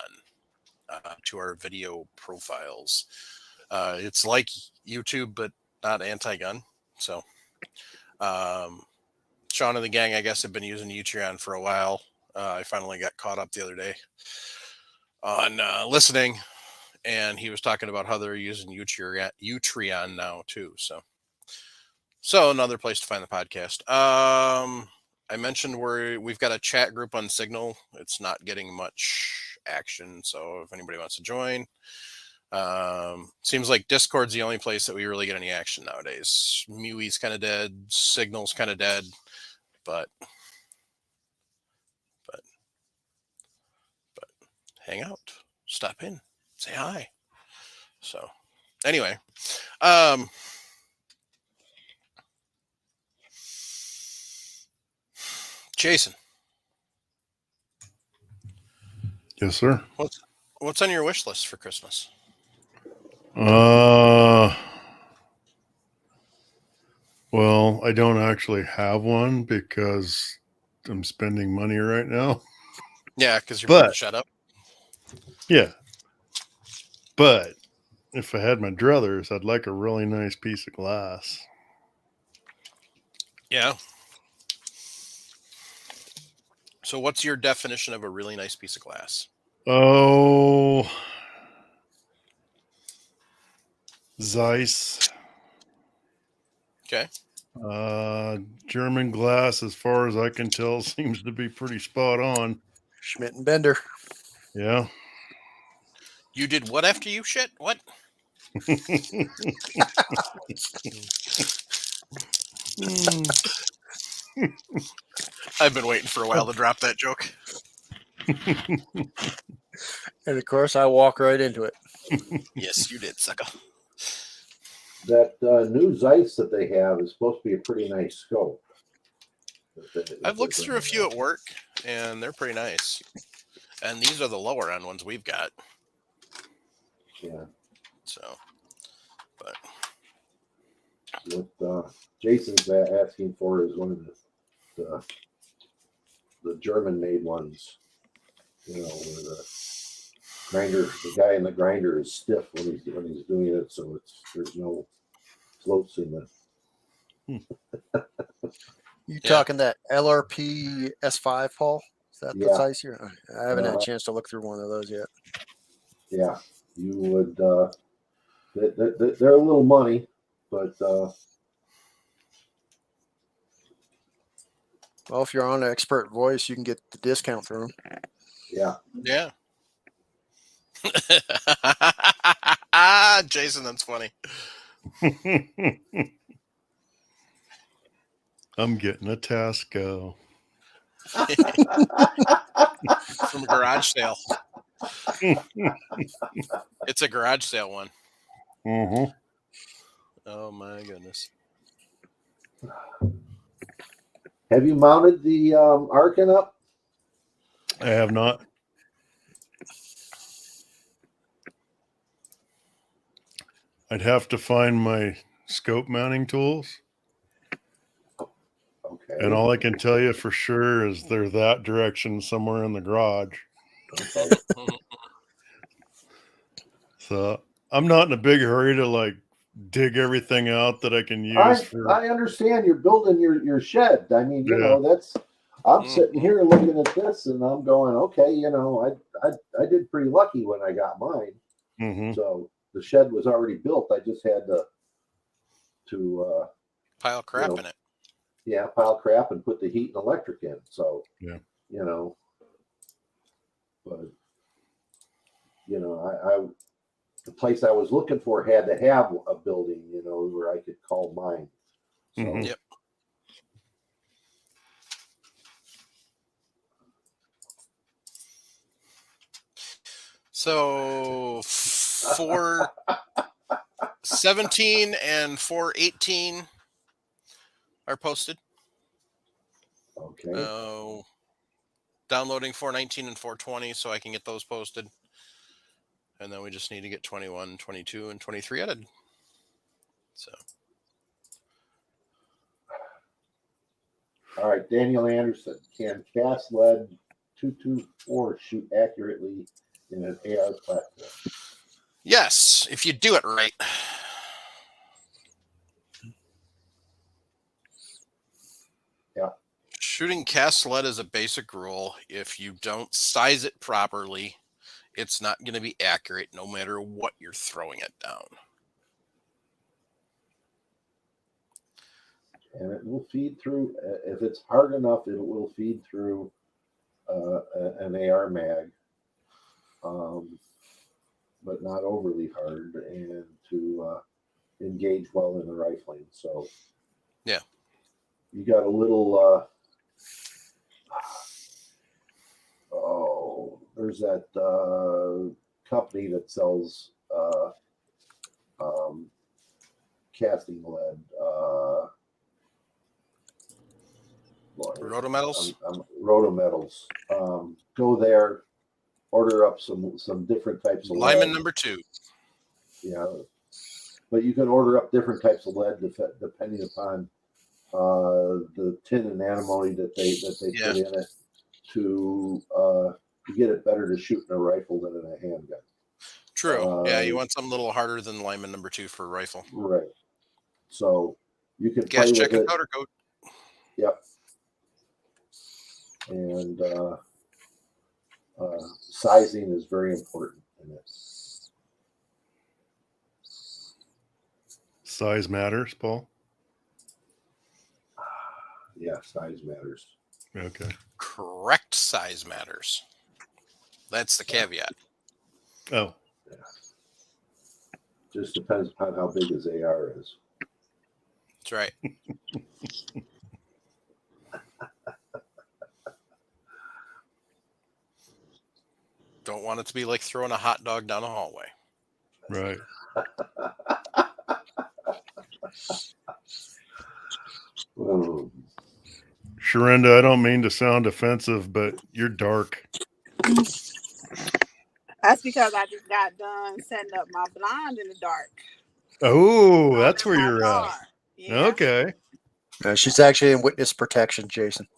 to our video profiles. It's like YouTube, but not anti-gun. So, Sean and the gang, I guess, have been using Utreon for a while. I finally got caught up the other day on listening, and he was talking about how they're using Utreon now too. So another place to find the podcast. I mentioned we've got a chat group on Signal. It's not getting much action, so if anybody wants to join, seems like Discord's the only place that we really get any action nowadays. MeWe's kind of dead, Signal's kind of dead, but hang out, stop in, say hi. So anyway, Jason. Yes, sir. What's on your wish list for Christmas? Well, I don't actually have one because I'm spending money right now. Yeah, because you're being shut up. Yeah. But if I had my druthers, I'd like a really nice piece of glass. Yeah. So what's your definition of a really nice piece of glass? Oh, Zeiss. Okay. German glass, as far as I can tell, seems to be pretty spot on. Schmidt and Bender. Yeah. You did what after you shit? What? I've been waiting for a while to drop that joke. And of course, I walk right into it. Yes, you did, sucker. That new Zeiss that they have is supposed to be a pretty nice scope. I've looked through a few at work, and they're pretty nice. And these are the lower end ones we've got. Yeah. So, but what Jason's asking for is one of the German-made ones. Where the guy in the grinder is stiff when he's doing it, so there's no floats in the. You talking that LRP S5, Paul? Is that the size here? I haven't had a chance to look through one of those yet. Yeah, you would. They're a little money, but well, if you're on an expert voice, you can get the discount through them. Yeah. Yeah. Jason, that's funny. I'm getting a Tasco. From a garage sale. It's a garage sale one. Mm-hmm. Oh my goodness. Have you mounted the Arkin up? I have not. I'd have to find my scope mounting tools. Okay. And all I can tell you for sure is they're that direction somewhere in the garage. Okay. So I'm not in a big hurry to like dig everything out that I can use for. I understand you're building your shed. I mean, you Yeah. know, that's. I'm sitting here looking at this, and I'm going, okay, you know, I did pretty lucky when I got mine. Mm-hmm. So the shed was already built. I just had to pile crap know, in it. Yeah, pile crap and put the heat and electric in. So Yeah. you know, but you know, I the place I was looking for had to have a building, you know, where I could call mine. So Mhm. Yep. So 417 and 418 are posted. okay. Downloading 419 and 420 so I can get those posted. And then we just need to get 21, 22, and 23 edited. So All right, Daniel Anderson, can cast lead 224 shoot accurately in an AR platform? yes, if you do it right. Yeah. Shooting cast lead is a basic rule. If you don't size it properly, it's not going to be accurate no matter what you're throwing it down. And it will feed through, if it's hard enough, it will feed through an AR mag, but not overly hard, and to engage well in the rifling. So, yeah, you got a little. There's that company that sells casting lead. Rotometals. Rotometals. Go there, order up some different types of Lyman lead. #2. Yeah, but you can order up different types of lead depending upon the tin and antimony that they put in it to get it better to shoot in a rifle than in a handgun. True. Yeah, you want something a little harder than Lyman #2 for a rifle. Right. So you can gas play check with and it. powder coat. Yep. And sizing is very important in it. Size matters, Paul. Yeah, size matters. Okay. Correct size matters. That's the caveat. Oh. Yeah. Just depends upon how big his AR is. That's right. Don't want it to be like throwing a hot dog down a hallway. Right. Sharinda, I don't mean to sound offensive, but you're dark. That's because I just got done setting up my blind in the dark. Oh, that's where you're at. Yeah. Okay. She's actually in witness protection, Jason.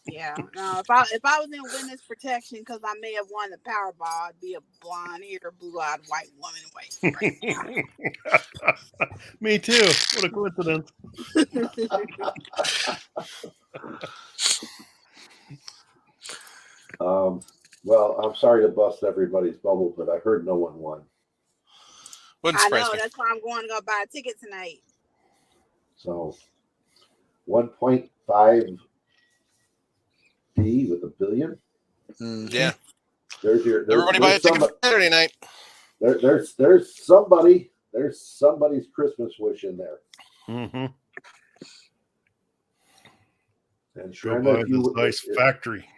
Yeah. No, if I was in witness protection because I may have won the Powerball, I'd be a blonde-haired, blue-eyed white woman right now. Me too. What a coincidence. Well, I'm sorry to bust everybody's bubble, but I heard no one won. Wouldn't I surprise know. me. That's why I'm going to go buy a ticket tonight. So 1.5 B with $1 billion. Mm-hmm. Yeah. There's everybody buy a ticket for Saturday night. There's somebody's Christmas wish in there. Mm-hmm. And Go buy this nice factory.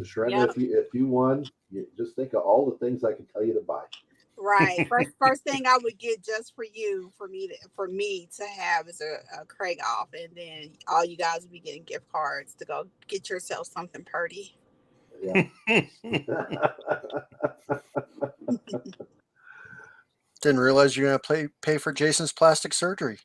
Shrenda, if you won, you just think of all the things I can tell you to buy. Right. First thing I would get just for you, for me to have is a Craig off, and then all you guys will be getting gift cards to go get yourself something pretty. Yeah. Didn't realize you're gonna pay for Jason's plastic surgery.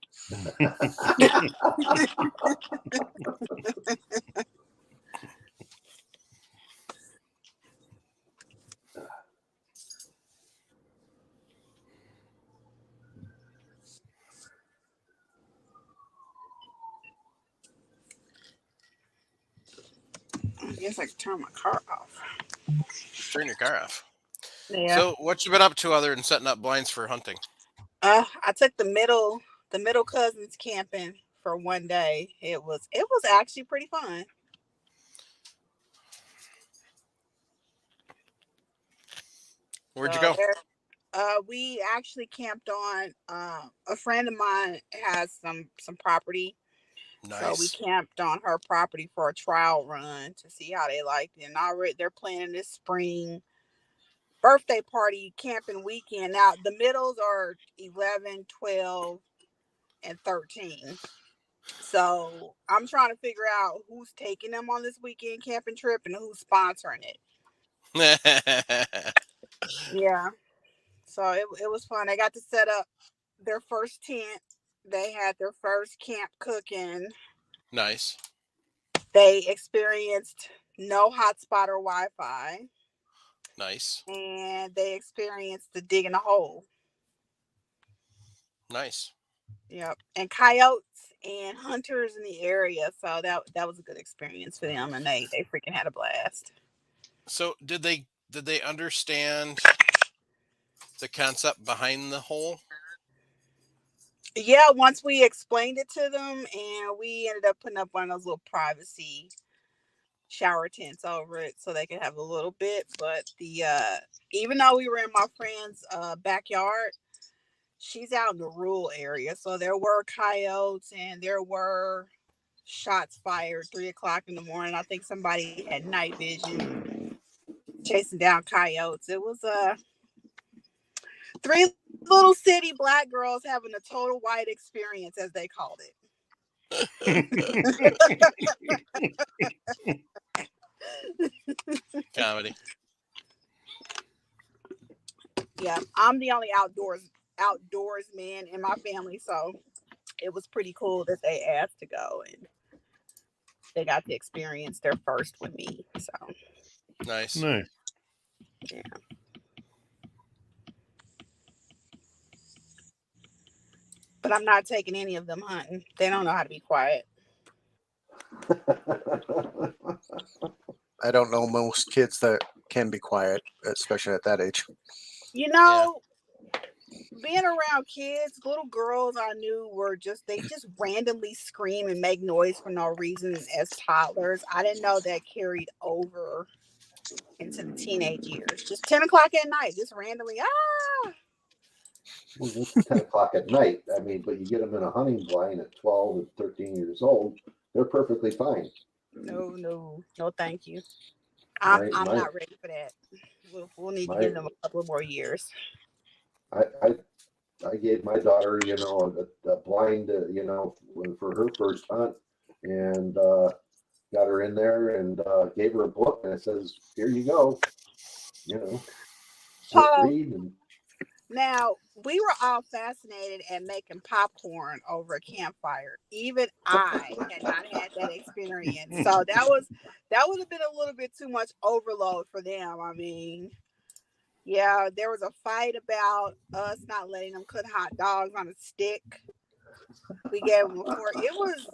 I guess I can turn my car off. Turn your car off. Yeah. So, what you been up to other than setting up blinds for hunting? I took the middle cousins camping for one day. It was actually pretty fun. Where'd you So go? we actually camped on. A friend of mine has some property, so we Nice. camped on her property for a trial run to see how they liked it. And already they're planning this spring birthday party camping weekend. Now the middles are 11, 12, and 13. So I'm trying to figure out who's taking them on this weekend camping trip and who's sponsoring it. Yeah. So it was fun. They got to set up their first tent. They had their first camp cooking. Nice. They experienced no hotspot or Wi-Fi, Nice. and they experienced the digging a hole. Nice. Yep, and coyotes and hunters in the area. So that was a good experience for them, and they freaking had a blast. So, did they understand the concept behind the hole? Yeah, once we explained it to them, and we ended up putting up one of those little privacy shower tents over it so they could have a little bit. But the even though we were in my friend's backyard, she's out in the rural area, so there were coyotes and there were shots fired 3 o'clock in the morning. I think somebody had night vision chasing down coyotes. It was three little city black girls having a total white experience, as they called Comedy. Yeah, I'm the only outdoorsman in my family, so it was pretty cool that they asked to go and they got to experience their first with me. So Nice. Nice. yeah, but I'm not taking any of them hunting. They don't know how to be quiet. I don't know most kids that can be quiet, especially at that age. You Yeah. know, being around kids, little girls I knew were they just randomly scream and make noise for no reason as toddlers. I didn't know that carried over into the teenage years. Just 10 o'clock at night, just randomly, ah. Well, it's 10 o'clock at night. I mean, but you get them in a hunting blind at 12 and 13 years old, they're perfectly fine. No, no, no, thank you. I'm My, I'm my, not ready for that. We'll need to my, give them a couple of more years. I, I, I gave my daughter, a blind, for her first hunt and got her in there and gave her a book and it says, here you go, you know, sit, Paul, read. And now we were all fascinated at making popcorn over a campfire. Even I had not had that experience, so that would have been a little bit too much overload for them. I mean, yeah, there was a fight about us not letting them cook hot dogs on a stick. We gave them a fork. It was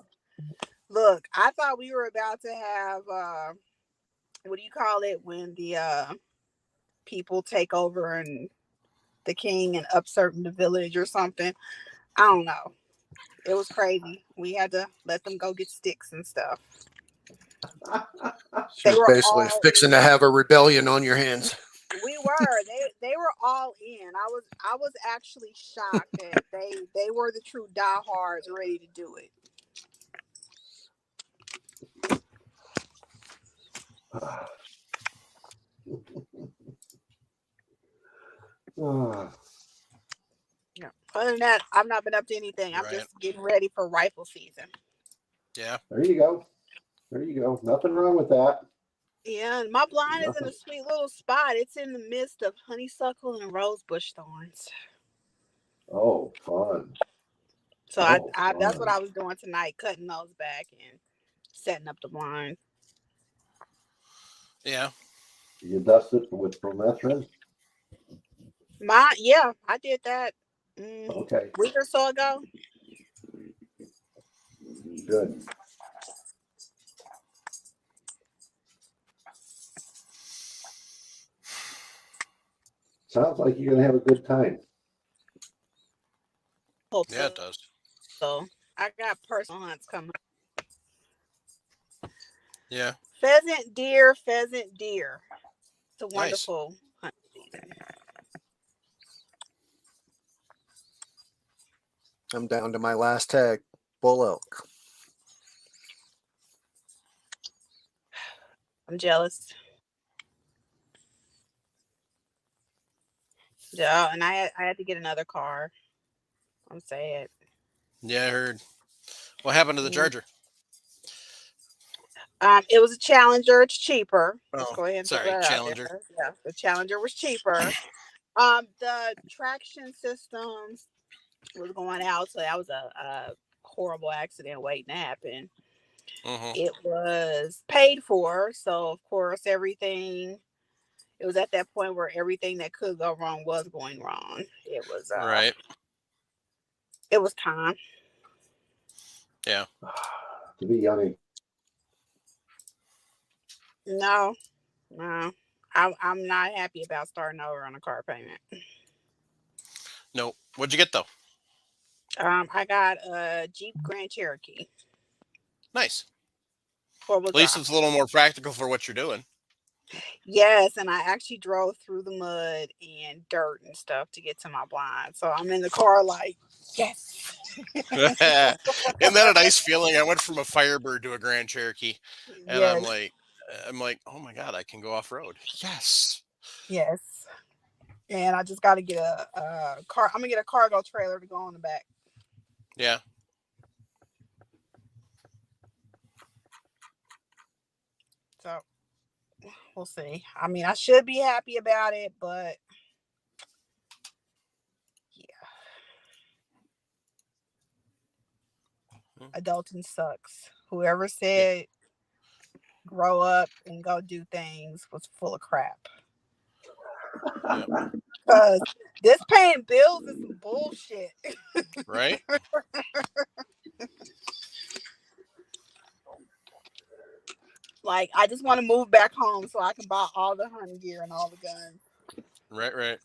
look. I thought we were about to have what do you call it when the people take over and the king and upcertain the village or something. I don't know. It was crazy. We had to let them go get sticks and stuff. She They was were basically all fixing to in. have a rebellion on your hands. We were. They were all in. I was actually shocked that they were the true diehards ready to do it. Yeah. Other than that, I've not been up to anything. I'm Right. just getting ready for rifle season. Yeah. There you go. There you go. Nothing wrong with that. Yeah, and my blind is in Nothing. a sweet little spot. It's in the midst of honeysuckle and rosebush thorns. Oh, fun. So Oh, that's what fun. I was doing tonight, cutting those back and setting up the blind. Yeah. You dust it with permethrin? Yeah, I did that Okay, week or so ago. good. Sounds like you're going to have a good time. Hope Yeah, it does. so. I got personal hunts coming. Yeah. Pheasant, deer, pheasant, deer. It's a Nice. wonderful hunt season. I'm down to my last tag, bull elk. I'm jealous. Yeah, and I had to get another car. I'm sad. Yeah, I heard. What happened to the Yeah. Charger? It was a Challenger. It's cheaper. Let's Oh, go ahead and throw sorry, that out Challenger. there. Yeah, the Challenger was cheaper. The traction systems was going out, so that was a horrible accident waiting to happen. Mm-hmm. It was paid for, so of course everything. It was at that point where everything that could go wrong was going wrong. It was Right. It was time. Yeah. To be young. No, I'm not happy about starting over on a car payment. No. What'd you get though? I got a Jeep Grand Cherokee, Nice. 4-wheel At least drive. it's a little more practical for what you're doing. Yes, and I actually drove through the mud and dirt and stuff to get to my blind. So I'm in the car like, yes. Isn't that a nice feeling? I went from a Firebird to a Grand Cherokee, and I'm Yes, like, oh my god, I can go off road. Yes. yes. And I just got to get a car. I'm gonna get a cargo trailer to go on the back. Yeah. So we'll see. I mean, I should be happy about it, but yeah, adulting sucks. Whoever said grow up and go do things was full of crap. Yeah. Because this paying bills is some bullshit. Right. Like, I just want to move back home so I can buy all the hunting gear and all the guns. Right. Right.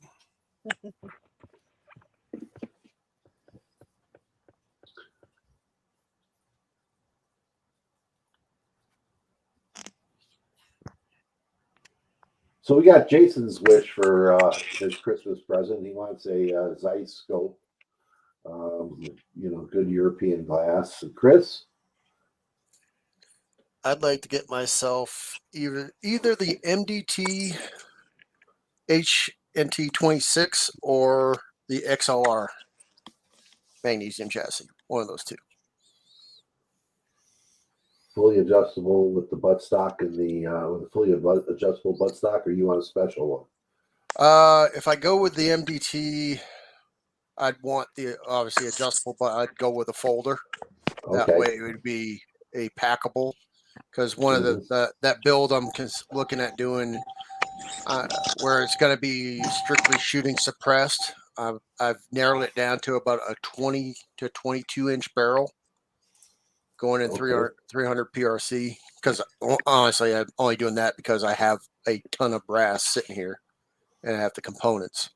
So we got Jason's wish for his Christmas present. He wants a Zeiss scope, good European glass. Chris? I'd like to get myself either the MDT HNT 26 or the XLR magnesium chassis. One of those two. Fully adjustable with the buttstock and with the fully adjustable buttstock, or you want a special one? If I go with the MDT, I'd want the obviously adjustable, but I'd go with a folder. That Okay. way it would be a packable. Because one of that build I'm looking at doing, where it's going to be strictly shooting suppressed, I've narrowed it down to about a 20 to 22 inch barrel, going in 300 PRC. Because honestly, I'm only doing that because I have a ton of brass sitting here, and I have the components.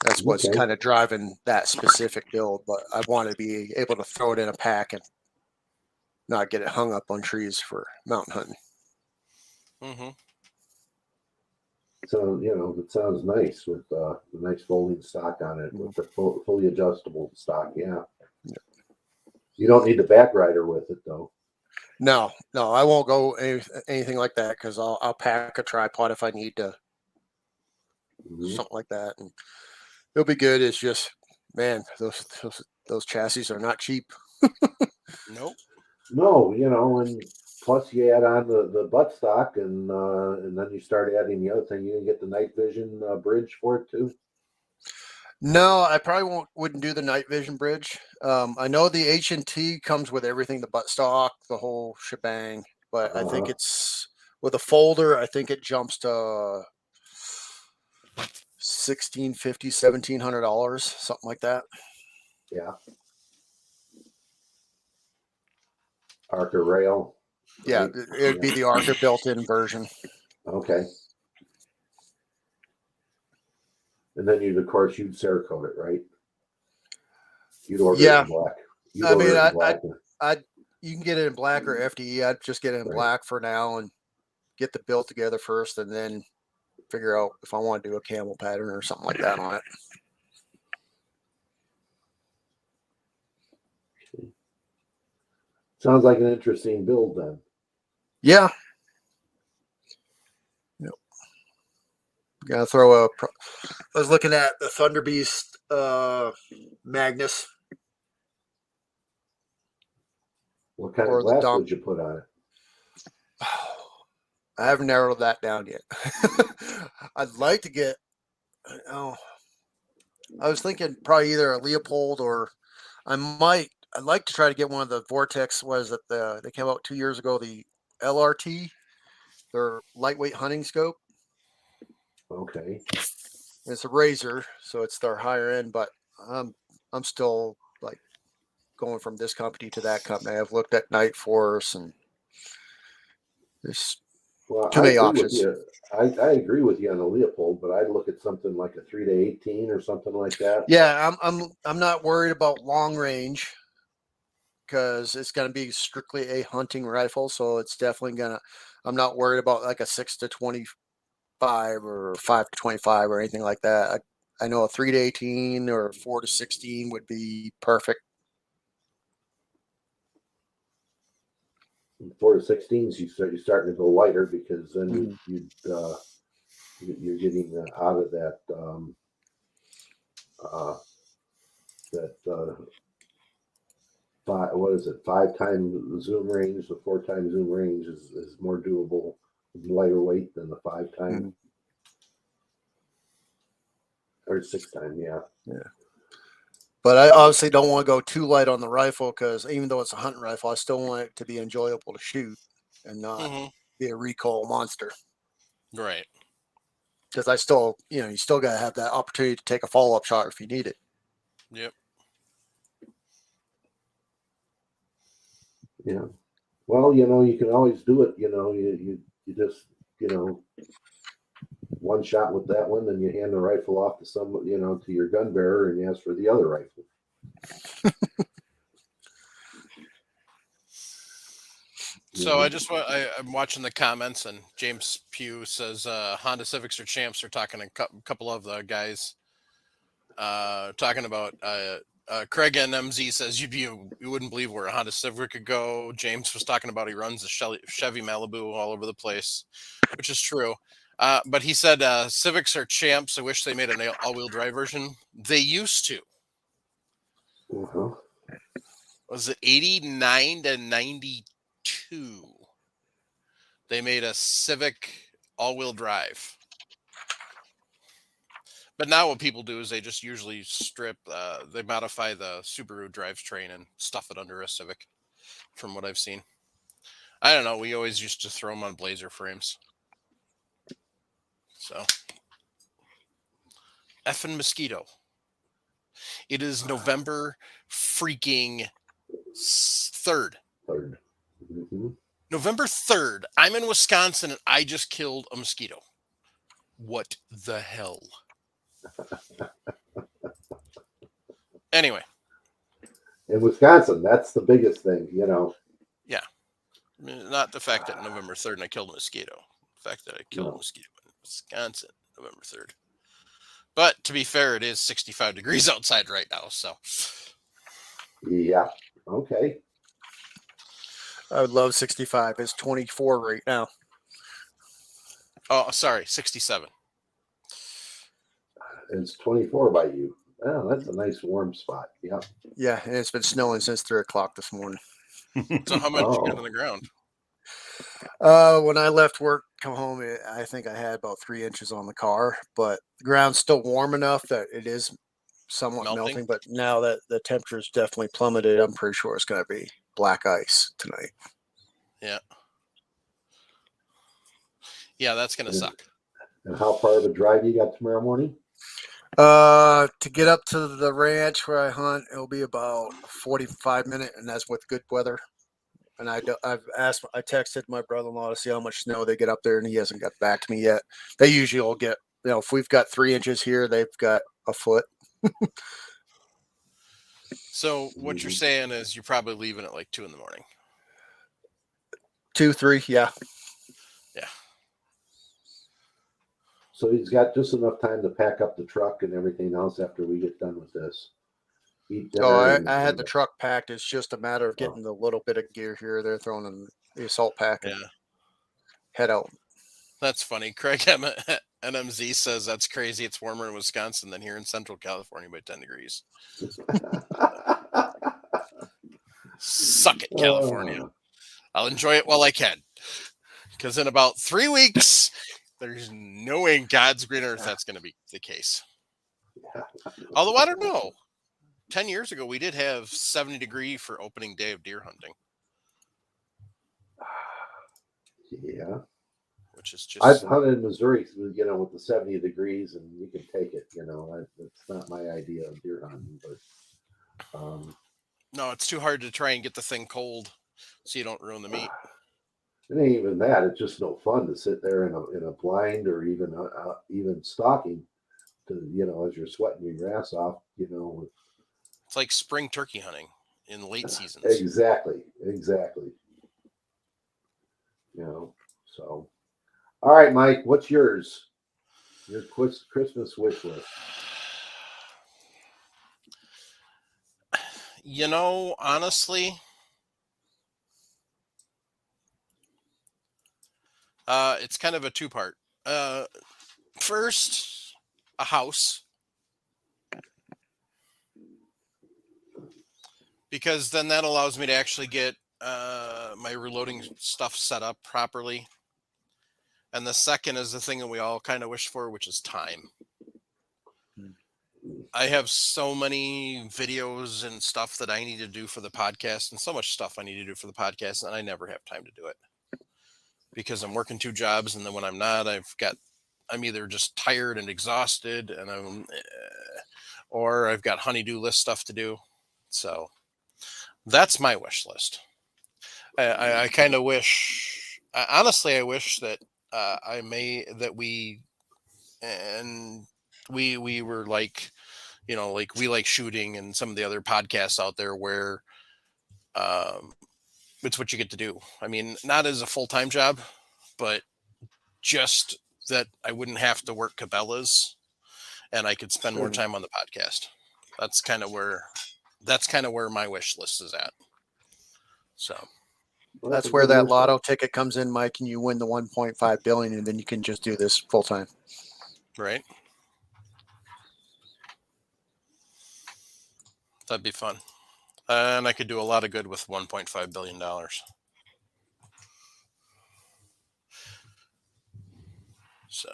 That's what's kind of driving that specific build. But I want to be able to throw it in a pack and not get it hung up on trees for mountain hunting. Mm-hmm. So, it sounds nice with the nice folding stock on it with the fully adjustable stock. Yeah. You don't need the back rider with it, though. No, I won't go anything like that because I'll pack a tripod if I need to Mhm. something like that, and it'll be good. It's just, man, those chassis are not cheap. Nope. No, and plus you add on the buttstock, and then you start adding the other thing. You can get the night vision bridge for it too. No, I probably wouldn't do the night vision bridge. I know the H&T comes with everything, the buttstock, the whole shebang, but I think Uh-huh. it's with a folder. I think it jumps to $1,650, $1,700, something like that. Yeah. Arca rail. Yeah, Right? it would be the Arca built-in version. Okay. And then of course, you'd Cerakote it, right? You'd order it Yeah, in black. You'd I mean, order it in black. you can get it in black or FDE. I'd just get it in Right. black for now and get the build together first, and then figure out if I want to do a camel pattern or something like that on it. Sounds like an interesting build then. Yeah. Yep. Gotta throw a. I was looking at the Thunder Beast Magnus What kind of or the glass Dom. would you put on it? I haven't narrowed that down yet. I'd like to get. Oh, I was thinking probably either a Leopold or I'd like to try to get one of the Vortex. Was it they came out 2 years ago? The LRT, their lightweight hunting scope. Okay. It's a Razor, so it's their higher end. But I'm still like going from this company to that company. I've looked at Night Force, and there's Well, too I many agree with options. you. I agree with you on the Leopold, but I'd look at something like a 3 to 18 or something like that. Yeah, I'm not worried about long range because it's going to be strictly a hunting rifle, so it's definitely gonna. I'm not worried about like a 6 to 25 or 5 to 25 or anything like that. I know a 3 to 18 or 4 to 16 would be perfect. 4 to 16s, you're starting to go lighter because then Mhm. you're getting out of that that what is it, 5 times zoom range. The 4 times zoom range is more doable, lighter weight than the 5 time Mhm. or 6 time. Yeah. Yeah. But I obviously don't want to go too light on the rifle because even though it's a hunting rifle, I still want it to be enjoyable to shoot and not Hmm. be a recoil monster. Right. Because I still, you still got to have that opportunity to take a follow up shot if you need it. Yep. Yeah. Well, you can always do it. You just one shot with that one, then you hand the rifle off to to your gun bearer, and you ask for the other rifle. So I'm watching the comments, and James Pugh says Honda Civics are champs. Are talking a couple of the guys talking about Craig NMZ says you wouldn't believe where a Honda Civic could go. James was talking about he runs a Chevy Malibu all over the place, which is true. But he said Civics are champs. I wish they made an all-wheel drive version. They used to. Uh-huh. Was it 89 to 92? They made a Civic all-wheel drive. But now what people do is they just usually they modify the Subaru drivetrain and stuff it under a Civic, from what I've seen. I don't know. We always used to throw them on Blazer frames. So, effing mosquito. It is November freaking 3rd. Third. Mm-hmm. November 3rd. I'm in Wisconsin and I just killed a mosquito. What the hell? Anyway. In Wisconsin, that's the biggest thing. Yeah. Not the fact that November 3rd and I killed a mosquito. The fact that I killed a mosquito in Wisconsin, November 3rd. But to be fair, it is 65 degrees outside right now. So, Yeah. Okay. I would love 65. It's 24 right now. oh, sorry, 67. It's 24 by you. Oh, that's a nice warm spot. Yeah. Yeah, and it's been snowing since 3 o'clock this morning. So how much you get Oh. on the ground? When I left work, come home, I think I had about 3 inches on the car, but the ground's still warm enough that it is somewhat Melting? melting. But now that the temperature's definitely plummeted, I'm pretty sure it's going to be black ice tonight. Yeah. Yeah, that's gonna suck. And how far of a drive you got tomorrow morning? To get up to the ranch where I hunt, it'll be about 45 minutes, and that's with good weather. And I texted my brother-in-law to see how much snow they get up there, and he hasn't got back to me yet. They usually will get, if we've got 3 inches here, they've got a foot. So what you're saying is you're probably leaving at like 2 a.m. 2, 3, yeah. Yeah. So he's got just enough time to pack up the truck and everything else after we get done with this. Eat dinner. Oh, I had the truck packed. It's just a matter of getting the little bit of gear here. They're throwing in the assault pack and head out. That's funny. Craig NMZ says that's crazy. It's warmer in Wisconsin than here in Central California by 10 degrees. Suck it, California. I'll enjoy it while I can. Because in about 3 weeks, there's no way in God's green earth that's going to be the case. Although, I don't know. 10 years ago, we did have 70-degree for opening day of deer hunting. Yeah. Which is just... I've hunted in Missouri, with the 70 degrees, and you can take it. It's not my idea of deer hunting, but... No, it's too hard to try and get the thing cold so you don't ruin the meat. It ain't even that. It's just no fun to sit there in a blind or even stalking to, as you're sweating your ass off, It's like spring turkey hunting in late seasons. Exactly. So. All right, Mike, what's yours? Your Christmas wish list. Honestly, it's kind of a two-part. First, a house. Because then that allows me to actually get my reloading stuff set up properly. And the second is the thing that we all kind of wish for, which is time. I have so many videos and stuff that I need to do for the podcast, and so much stuff I need to do for the podcast, and I never have time to do it because I'm working 2 jobs, and then when I'm not, I'm either just tired and exhausted, and or I've got honey-do list stuff to do. So that's my wish list. I kind of wish, honestly, I wish that we were like, like we like shooting and some of the other podcasts out there where it's what you get to do. I mean, not as a full-time job, but just that I wouldn't have to work Cabela's and I could spend more time on the podcast. That's kind of where my wish list is at. So that's where that lotto ticket comes in, Mike, and you win the 1.5 billion, and then you can just do this full time. Right. That'd be fun. And I could do a lot of good with $1.5 billion. So,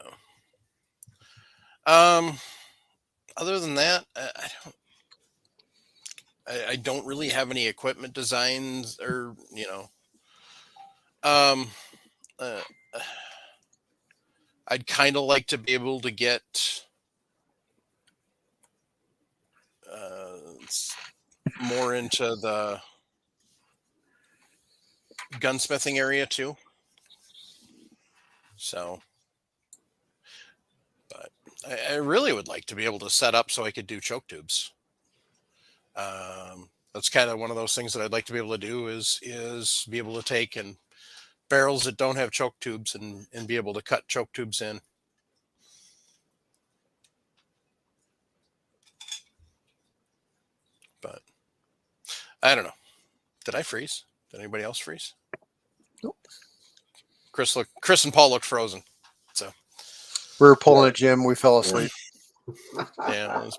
other than that, I don't really have any equipment designs or, I'd kind of like to be able to get more into the gunsmithing area too. So, but I really would like to be able to set up so I could do choke tubes. That's kind of one of those things that I'd like to be able to do is be able to take and barrels that don't have choke tubes and be able to cut choke tubes in. But I don't know. Did I freeze? Did anybody else freeze? Nope. Chris and Paul looked frozen. So we were pulling a gym. We fell asleep. Yeah,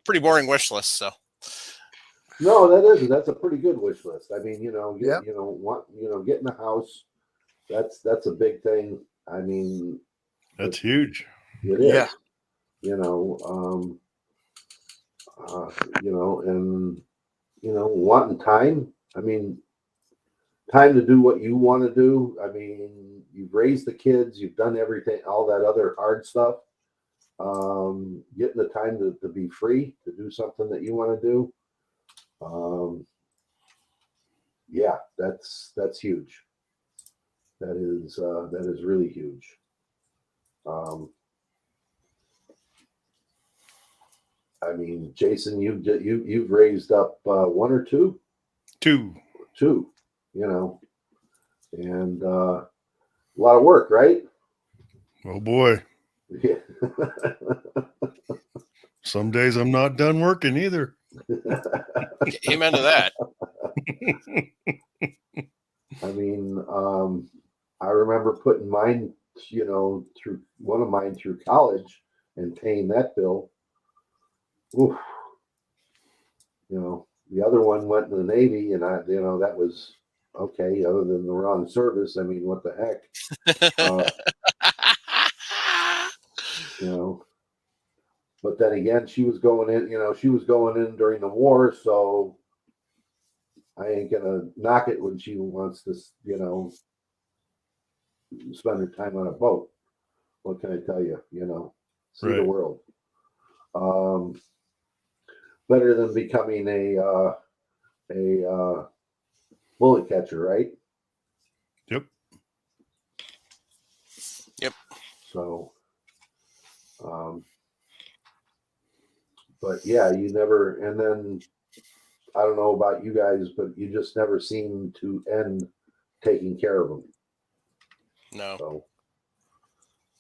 pretty boring wish list. So No, that's a pretty good wish list. I mean, getting a house, that's a big thing. I mean, That's huge. it is. Yeah. And wanting time. I mean, time to do what you want to do. I mean, you've raised the kids, you've done everything, all that other hard stuff. Getting the time to be free to do something that you want to do. Yeah, that's huge. That is really huge. I mean, Jason, you've raised up one or two, Two. and a lot of work, right? Oh boy. Yeah. Some days I'm not done working either. amen to that. I mean, I remember putting mine, through one of mine through college and paying that bill. Oof. The other one went in the Navy, and that was okay. Other than the wrong service, I mean, what the heck? But then again, she was going in. She was going in during the war, so I ain't gonna knock it when she wants to, spend her time on a boat. What can I tell you? See the Right. world. Better than becoming a bullet catcher, right? Yep. So, but yeah, you never. And then I don't know about you guys, but you just never seem to end taking care of them. No.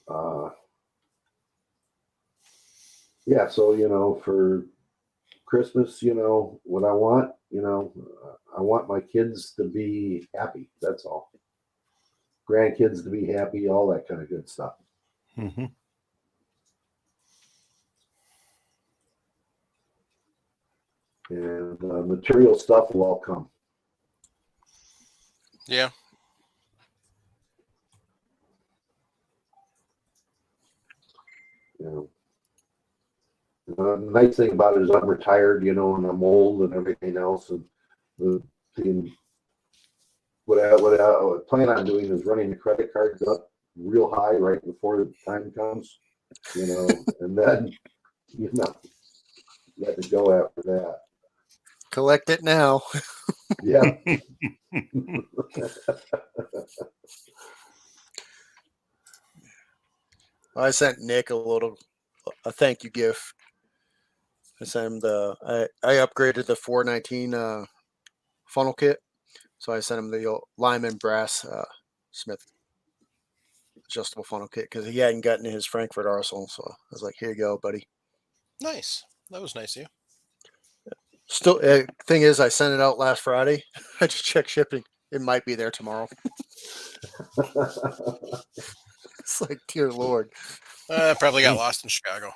So, yeah. So for Christmas, what I want, I want my kids to be happy. That's all. Grandkids to be happy, all that kind of good stuff. Mm-hmm. And material stuff will all come. Yeah. The nice thing about it is I'm retired, and I'm old and everything else. And what I plan on doing is running the credit cards up real high right before the time comes, and then, let it go after that. Collect it now. Yeah. I sent Nick a thank you gift. I sent him I upgraded the 419 funnel kit, so I sent him the Lyman brass Smith adjustable funnel kit because he hadn't gotten his Frankfurt Arsenal. So I was like, "Here you go, buddy." Nice. That was nice of you. Still, thing is, I sent it out last Friday. I just checked shipping. It might be there tomorrow. It's like, dear Lord. Probably got lost in Chicago.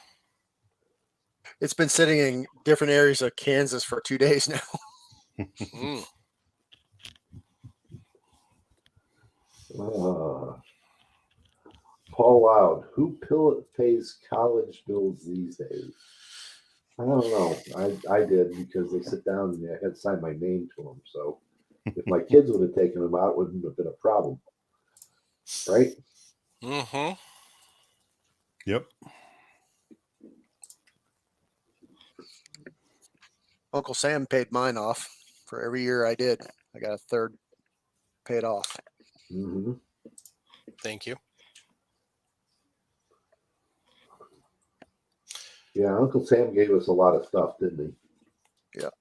It's been sitting in different areas of Kansas for 2 days now. Paul Loud, who pays college bills these days? I don't know. I did because they sit down and I had to sign my name to them. So if my kids would have taken them out, it wouldn't have been a problem, right? Mm-hmm. Yep. Uncle Sam paid mine off for every year I did. I got a third paid off. Mm-hmm. Thank you. Yeah, Uncle Sam gave us a lot of stuff, didn't he? Yeah.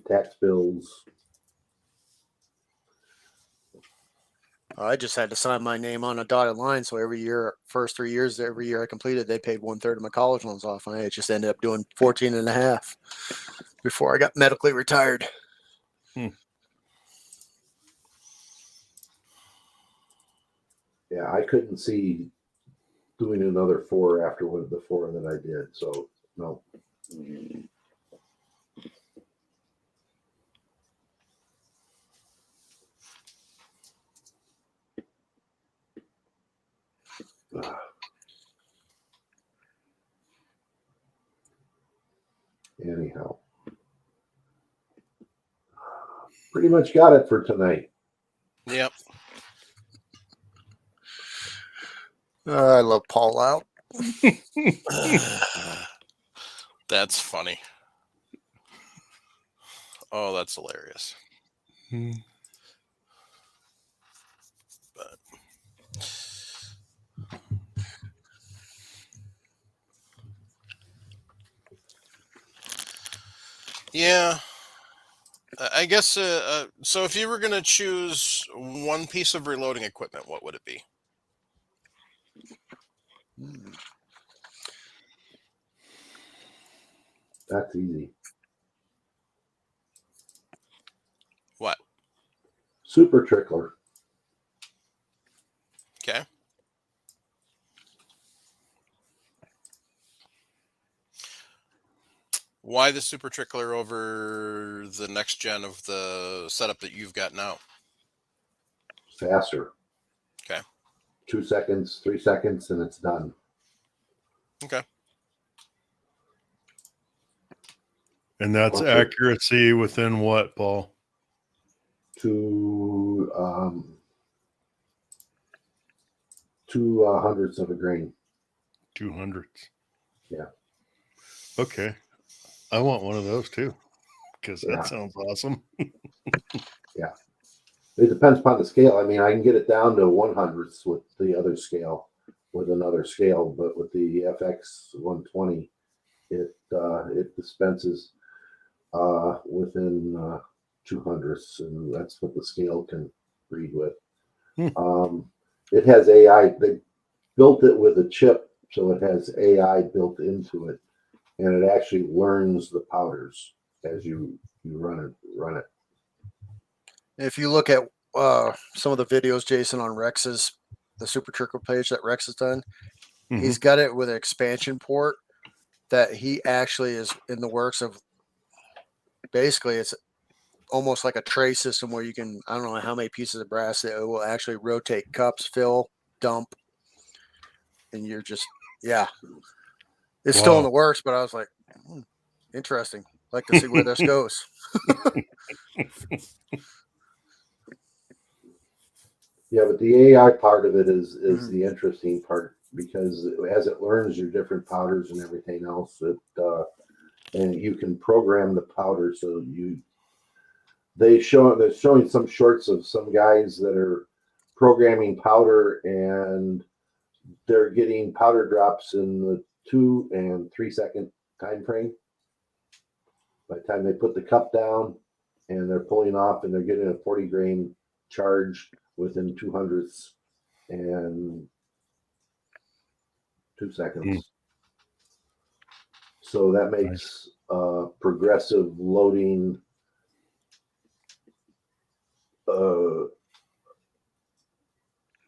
Tax bills. I just had to sign my name on a dotted line. So every year, first 3 years, every year I completed, they paid 1/3 of my college loans off. And I just ended up doing 14 and a half before I got medically retired. Yeah, I couldn't see doing another 4 after the 4 that I did. So no. Anyhow, pretty much got it for tonight. Yep. I love Paul out. That's funny. Oh, that's hilarious. But yeah, I guess. So, if you were going to choose one piece of reloading equipment, what would it be? That's easy. What? Super trickler. Okay. Why the super trickler over the next gen of the setup that you've got now? Faster. Okay. 2 seconds, 3 seconds, and it's done. Okay. And that's accuracy within what, Paul? 2 hundredths of a grain. 200. Yeah. Okay. I want one of those too, because Yeah. that sounds awesome. Yeah. It depends upon the scale. I mean, I can get it down to 1/100th with the other scale, with another scale, but with the FX 120, it dispenses within 200ths, and that's what the scale can read with. It has AI. They built it with a chip, so it has AI built into it, and it actually learns the powders as you run it. If you look at some of the videos, Jason, on the Super Trickle page that Rex has done, he's got it with an expansion port that he actually is in the works of. Basically, it's almost like a tray system where you can, I don't know how many pieces of brass that it will actually rotate cups, fill, dump, and you're just, yeah. It's still in the works, but I was like, interesting. I'd like to see where this goes. Yeah, but the AI part of it is the interesting part, because as it learns your different powders and everything else, and you can program the powder. So they're showing some shorts of some guys that are programming powder, and they're getting powder drops in the 2 and 3 second time frame. By the time they put the cup down and they're pulling off, and they're getting a 40 grain charge within 200ths and 2 seconds. So that makes progressive loading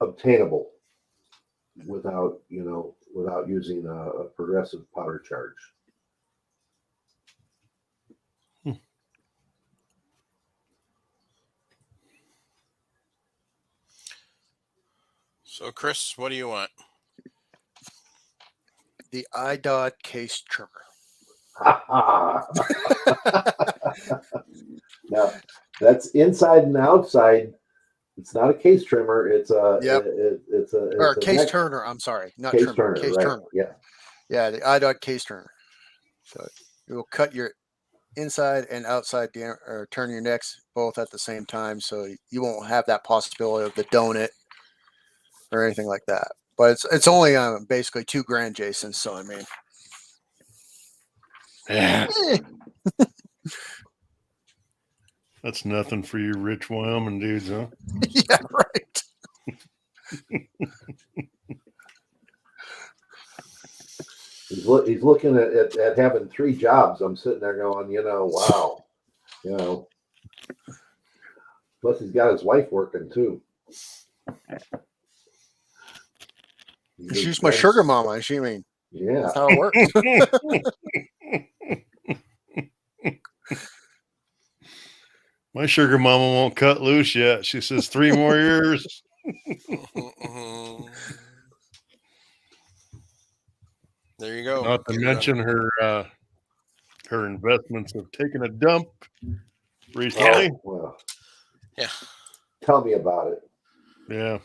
obtainable without using a progressive powder charge. So, Chris, what do you want? The iDot case trimmer. Now, that's inside and outside. It's not a case trimmer. It's a case turner. I'm sorry, not case trimmer. turner. Case Right? turner. Yeah, the iDot case turner. So it will cut your inside and outside or turn your necks both at the same time, so you won't have that possibility of the donut or anything like that. But it's only basically $2,000, Jason. So I mean, That's nothing for you rich Wyoming dudes, huh? Yeah, right. He's looking at having 3 jobs. I'm sitting there going, wow, Plus, he's got his wife working too. She's my sugar mama. She mean, Yeah. that's how it works. My sugar mama won't cut loose yet. She says 3 more years. There you go. Not to mention her investments have taken a dump recently. Oh, well, yeah. Tell me about it. Yeah.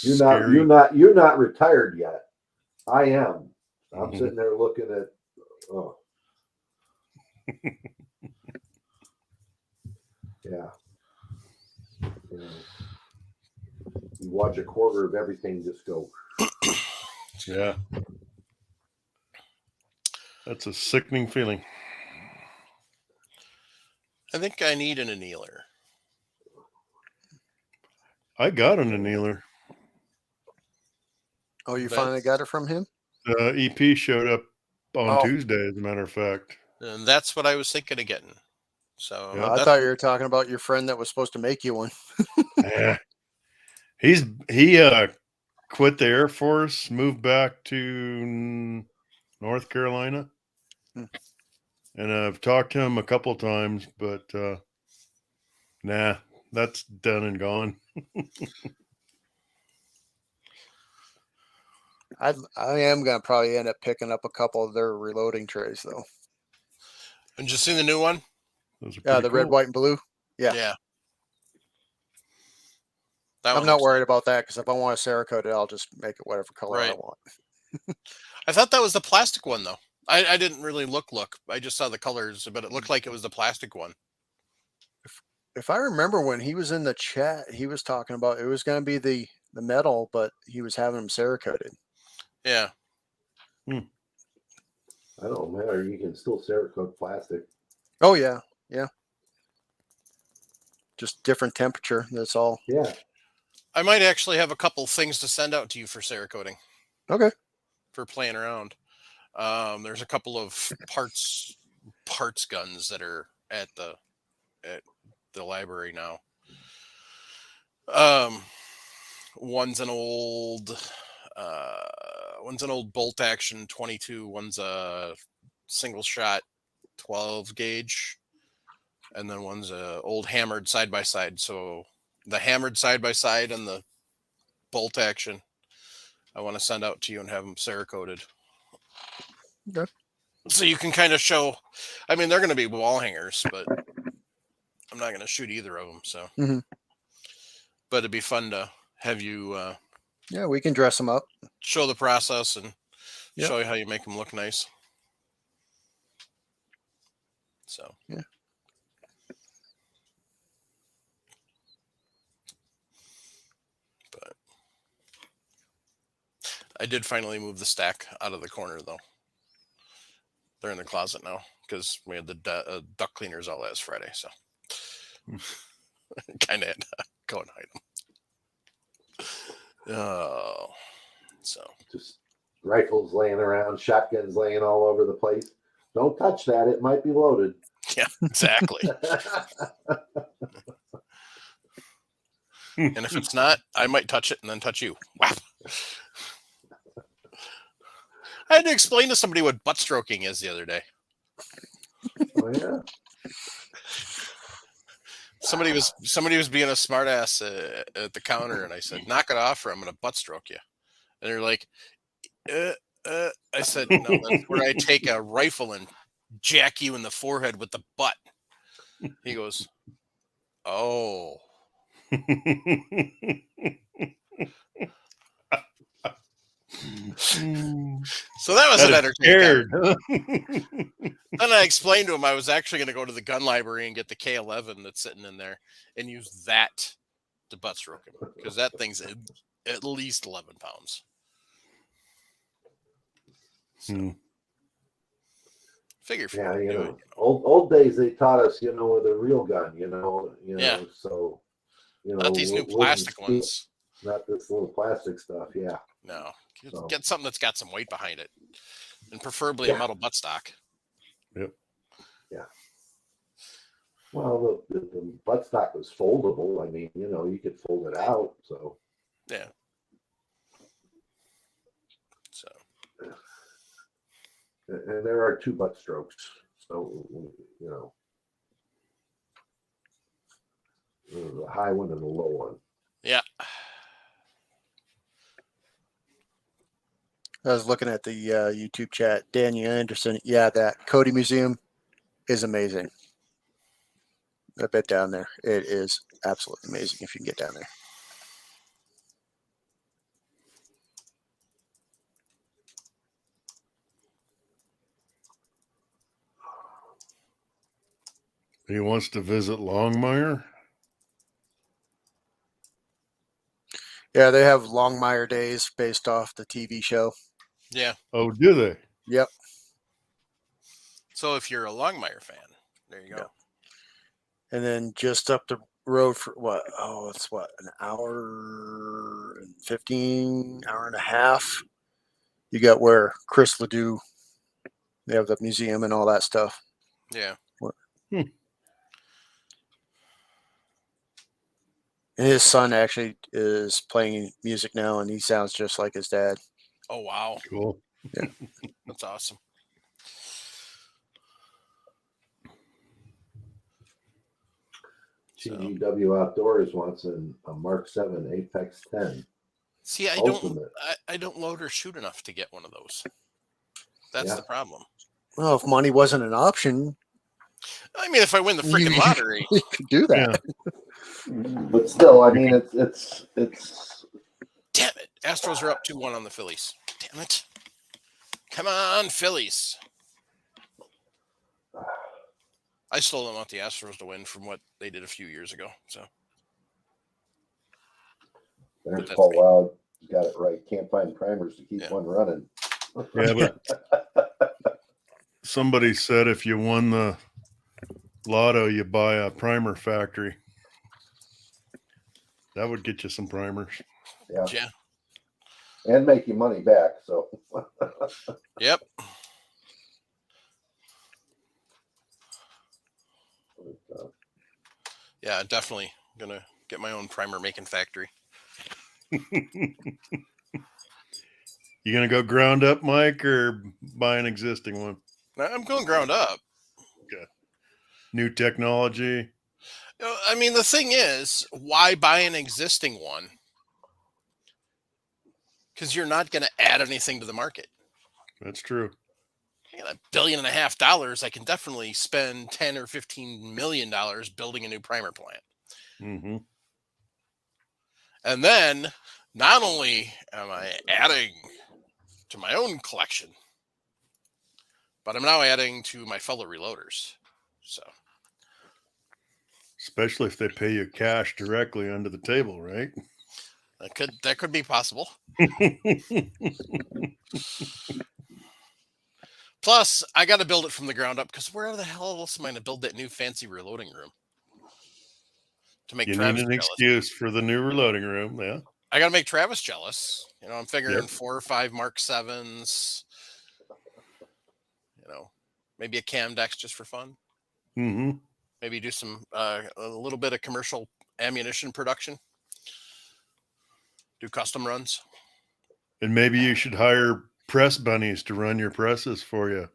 You're not retired yet. I am. I'm sitting there looking at. Oh. Yeah. You watch a quarter of everything just go. Yeah. That's a sickening feeling. I think I need an annealer. I got an annealer. Oh, you finally got it from him? EP showed up on Tuesday, as a matter of fact. And that's what I was thinking of getting. So yeah, I thought you were talking about your friend that was supposed to make you one. Yeah. He quit the Air Force, moved back to North Carolina. And I've talked to him a couple times, but nah, that's done and gone. I am going to probably end up picking up a couple of their reloading trays, though. And just seen the new one? Yeah, the red, white, and blue. Yeah. Yeah. I'm not worried about that because if I want to Cerakote it, I'll just make it whatever color I want. I thought that was the plastic one, though. I didn't really look. I just saw the colors, but it looked like it was the plastic one. If I remember when he was in the chat, he was talking about it was going to be the metal, but he was having them Cerakoted. Yeah. I don't matter. You can still Cerakote plastic. Oh, yeah. Yeah. Just different temperature. That's all. Yeah. I might actually have a couple things to send out to you for Cerakoting. Okay. For playing around. There's a couple of parts guns that are at the library now. One's an old bolt action 22. One's a single shot 12 gauge, and then one's a old hammered side by side. So the hammered side by side and the bolt action, I want to send out to you and have them Cerakoted. Okay. So you can kind of show. I mean, they're going to be wall hangers, but I'm not going to shoot either of them. So, but it'd be fun to have you. Yeah, we can dress them up. Show the process and show you how you make them look nice. So yeah. But I did finally move the stack out of the corner, though. They're in the closet now because we had the duct cleaners all last Friday, so kind of had to go and hide them. Oh, so just rifles laying around, shotguns laying all over the place. Don't touch that; it might be loaded. Yeah, exactly. And if it's not, I might touch it and then touch you. Wow. I had to explain to somebody what butt stroking is the other day. Oh yeah. Somebody was being a smartass at the counter, and I said, "Knock it off, or I'm going to butt stroke you." And they're like, I said, "No, that's where I take a rifle and jack you in the forehead with the butt." He goes, "Oh." So that was an entertaining. Then I explained to him I was actually going to go to the gun library and get the K11 that's sitting in there and use that to butt stroke him because that thing's at least 11 pounds. So, figure. Yeah, old days they taught us, with a real gun, Yeah. So, not these new plastic ones. Not this little plastic stuff. Yeah. No. Get something that's got some weight behind it, and preferably a metal buttstock. Yep. Yeah. Well, the buttstock was foldable. I mean, you could fold it out. So. Yeah. And there are 2 butt strokes. So, the high one and the low one. Yeah. I was looking at the YouTube chat. Daniel Anderson. Yeah, that Cody Museum is amazing. I bet down there. It is absolutely amazing if you can get down there. He wants to visit Longmire. Yeah, they have Longmire Days based off the TV show. Yeah. Oh, do they? Yep. So if you're a Longmire fan, there you go. Yep. And then just up the road for what? Oh, it's what, an hour and 15, hour and a half. You got where Chris Ledoux, they have the museum and all that stuff. Yeah. And his son actually is playing music now, and he sounds just like his dad. Oh, wow. Cool. Yeah. That's awesome. TGW Outdoors wants a Mark 7 Apex 10. See, I don't load or shoot enough to get one of those. That's the problem. Well, if money wasn't an option, I mean, if I win the freaking lottery, you could do that. Yeah. But still, I mean, it's. Damn it! Astros are up 2-1 on the Phillies. Damn it! Come on, Phillies! I still don't want the Astros to win from what they did a few years ago. So There's Paul Wild. Got it right. Can't find primers to keep one running. Yeah, but somebody said if you won the lotto, you buy a primer factory. That would get you some primers. Yeah. And make you money back. So. Yep. Yeah, definitely gonna get my own primer making factory. You gonna go ground up, Mike, or buy an existing one? I'm going ground up. Okay. New technology. I mean, the thing is, why buy an existing one? Because you're not going to add anything to the market. That's true. $1.5 billion. I can definitely spend $10 or $15 million building a new primer plant. Mm-hmm. And then not only am I adding to my own collection, but I'm now adding to my fellow reloaders. So, especially if they pay you cash directly under the table, right? That could be possible. Plus, I got to build it from the ground up because where the hell else am I going to build that new fancy reloading room? To make Travis need an jealous. Excuse for the new reloading room, yeah. I got to make Travis jealous. I'm figuring 4 or 5 Mark 7s. Maybe a Camdex just for fun. Mm-hmm. Maybe do some a little bit of commercial ammunition production. Do custom runs. And maybe you should hire press bunnies to run your presses for you.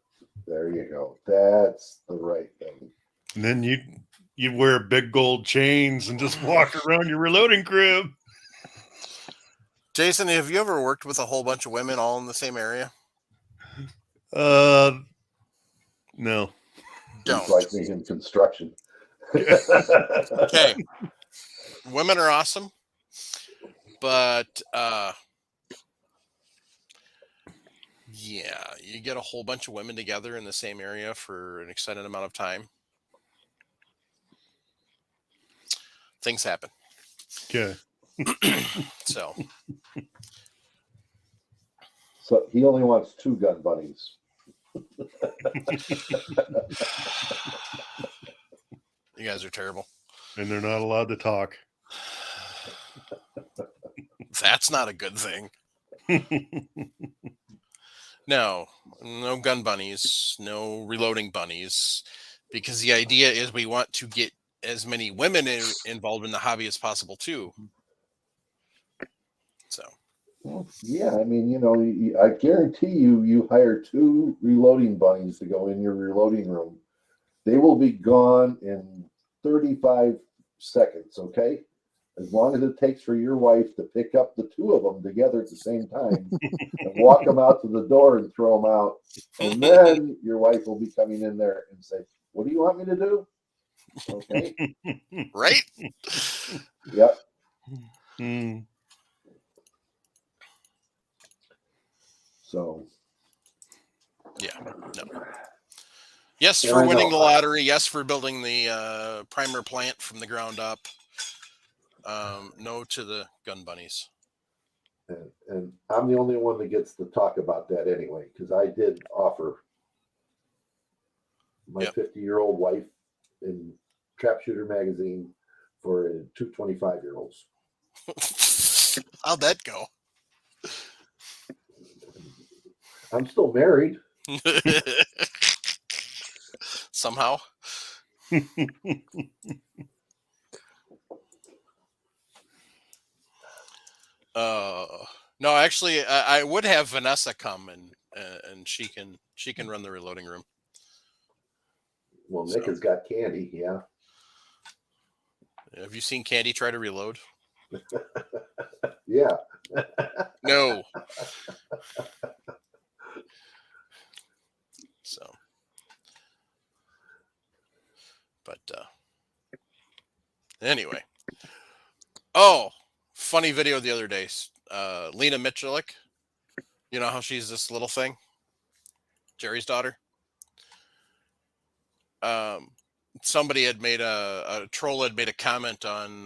There you go. That's the right thing. And then you'd wear big gold chains and just walk around your reloading crib. Jason, have you ever worked with a whole bunch of women all in the same area? No. Don't. Like me in construction. Okay. Women are awesome. But yeah, you get a whole bunch of women together in the same area for an extended amount of time. Things happen. Okay. So he only wants 2 gun bunnies. You guys are terrible. And they're not allowed to talk. That's not a good thing. No gun bunnies, no reloading bunnies, because the idea is we want to get as many women involved in the hobby as possible too. So Well, yeah, I mean, I guarantee you hire 2 reloading bunnies to go in your reloading room. They will be gone in 35 seconds, okay? As long as it takes for your wife to pick up the 2 of them together at the same time and walk them out to the door and throw them out. And then your wife will be coming in there and say, "What do you want me to do?" Okay. Right? Yep. Mm. So, Yeah. No. Yes, and for I winning know, the lottery. Yes, for building the primer plant from the ground up. No to the gun bunnies. and I'm the only one that gets to talk about that anyway, because I did offer my Yep. 50-year-old wife in Trap Shooter magazine for 2 25-year-olds. How'd that go? I'm still married. Somehow. No, actually, I would have Vanessa come and she can run the reloading room. Well, So, Nick has got Candy, yeah. have you seen Candy try to reload? Yeah. No. So, but anyway. Oh, funny video the other day. Lena Michelik. You know how she's this little thing? Jerry's daughter. Somebody had made a troll had made a comment on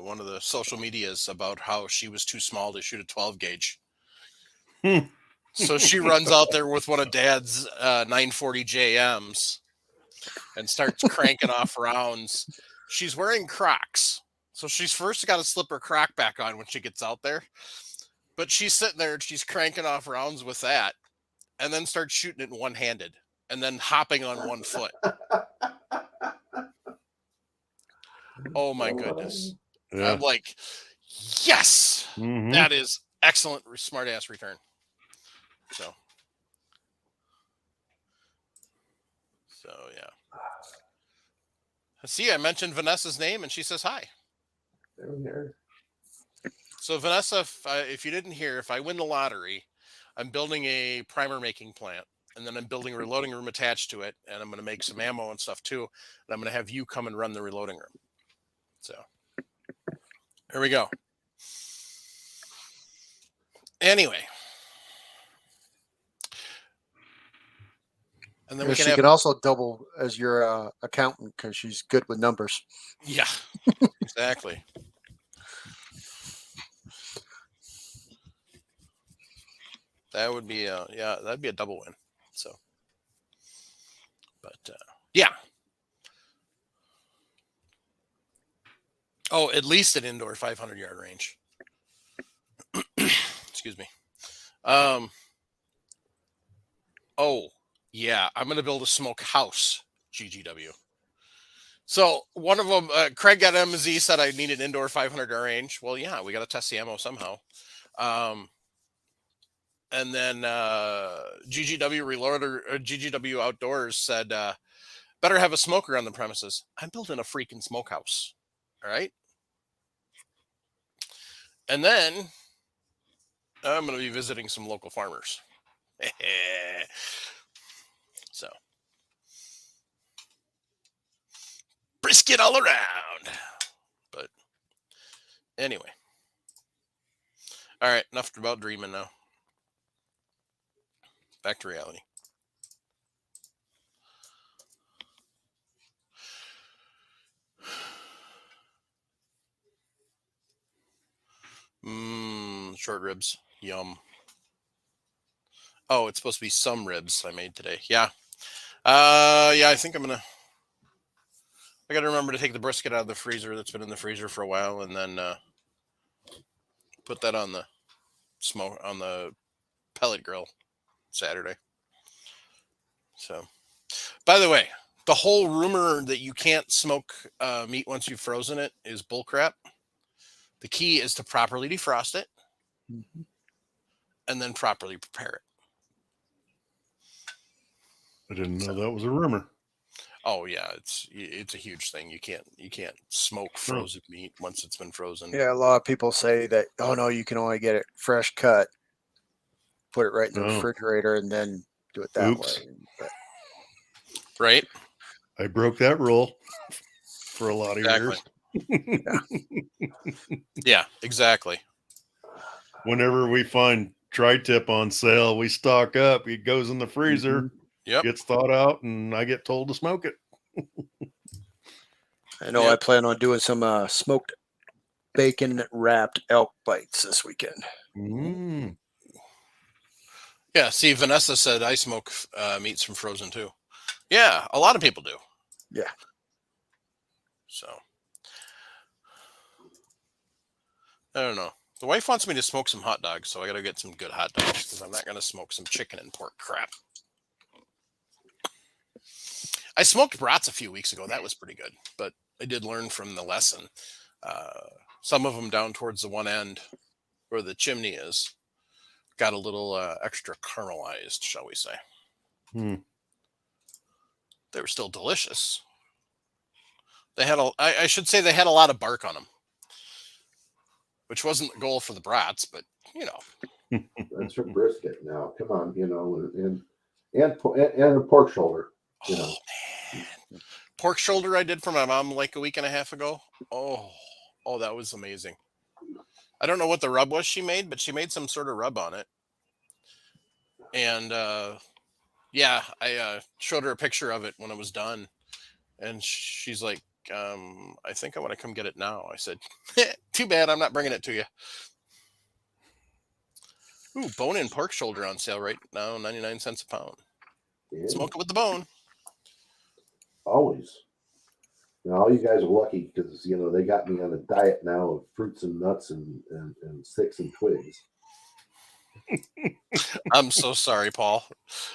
one of the social medias about how she was too small to shoot a 12 gauge. So she runs out there with one of Dad's 940 JMs and starts cranking off rounds. She's wearing Crocs, so she's first got to slip her Croc back on when she gets out there. But she's sitting there and she's cranking off rounds with that, and then starts shooting it one-handed, and then hopping on one foot. Oh my goodness! Yeah. I'm like, yes, Mhm. that is excellent, smart ass return. So yeah. See, I mentioned Vanessa's name, and she says hi. There. So Vanessa, if you didn't hear, if I win the lottery, I'm building a primer making plant, and then I'm building a reloading room attached to it, and I'm going to make some ammo and stuff too. And I'm going to have you come and run the reloading room. So here we go. Anyway, and then we can She have can also double as your accountant because she's good with numbers. yeah, exactly. That would be that'd be a double win. So, but yeah. Oh, at least an indoor 500-yard range. Excuse me. Oh, yeah. I'm going to build a smoke house, GGW. So one of them, Craig got MZ said I need an indoor 500-yard range. Well, yeah, we got to test the ammo somehow. And then GGW Reloader, GGW Outdoors said, better have a smoker on the premises. I'm building a freaking smokehouse. All right. And then I'm going to be visiting some local farmers. So brisket all around. But anyway. All right. Enough about dreaming now. Back to reality. Short ribs. Yum. Oh, it's supposed to be some ribs I made today. Yeah. Yeah, I think I got to remember to take the brisket out of the freezer that's been in the freezer for a while, and then put that on the pellet grill Saturday. So, by the way, the whole rumor that you can't smoke meat once you've frozen it is bullcrap. The key is to properly defrost it. Mm-hmm. and then properly prepare it. I didn't know that was a rumor. Oh yeah, it's a huge thing. You can't smoke frozen meat once it's been frozen. Yeah, a lot of people say that. Oh no, you can only get it fresh cut. Put it right in the refrigerator and then do it that way. But, right. I broke that rule for a lot of years. Yeah, exactly. Whenever we find tri-tip on sale, we stock up. It goes in the freezer, gets thawed out, and I get told to smoke it. I know I plan on doing some smoked bacon wrapped elk bites this weekend. Yeah, see, Vanessa said I smoke meats from frozen too. Yeah, a lot of people do. Yeah. So, I don't know. The wife wants me to smoke some hot dogs, so I got to get some good hot dogs because I'm not going to smoke some chicken and pork crap. I smoked brats a few weeks ago. That was pretty good, but I did learn from the lesson. Some of them down towards the one end where the chimney is got a little extra caramelized, shall we say. They were still delicious. They had I should say they had a lot of bark on them, which wasn't the goal for the brats, but you know. That's for brisket now. Come on, you know, and a pork shoulder. You know. Man. Pork shoulder I did for my mom like a week and a half ago. Oh, that was amazing. I don't know what the rub was she made, but she made some sort of rub on it. And yeah, I showed her a picture of it when it was done. And she's like, I think I want to come get it now. I said, too bad, I'm not bringing it to you. Ooh, bone-in pork shoulder on sale right now, 99 cents a pound. Yeah. Smoke it with the bone. Always. Now, all you guys are lucky because, you know, they got me on a diet now of fruits and nuts and sticks and twigs. I'm so sorry, Paul.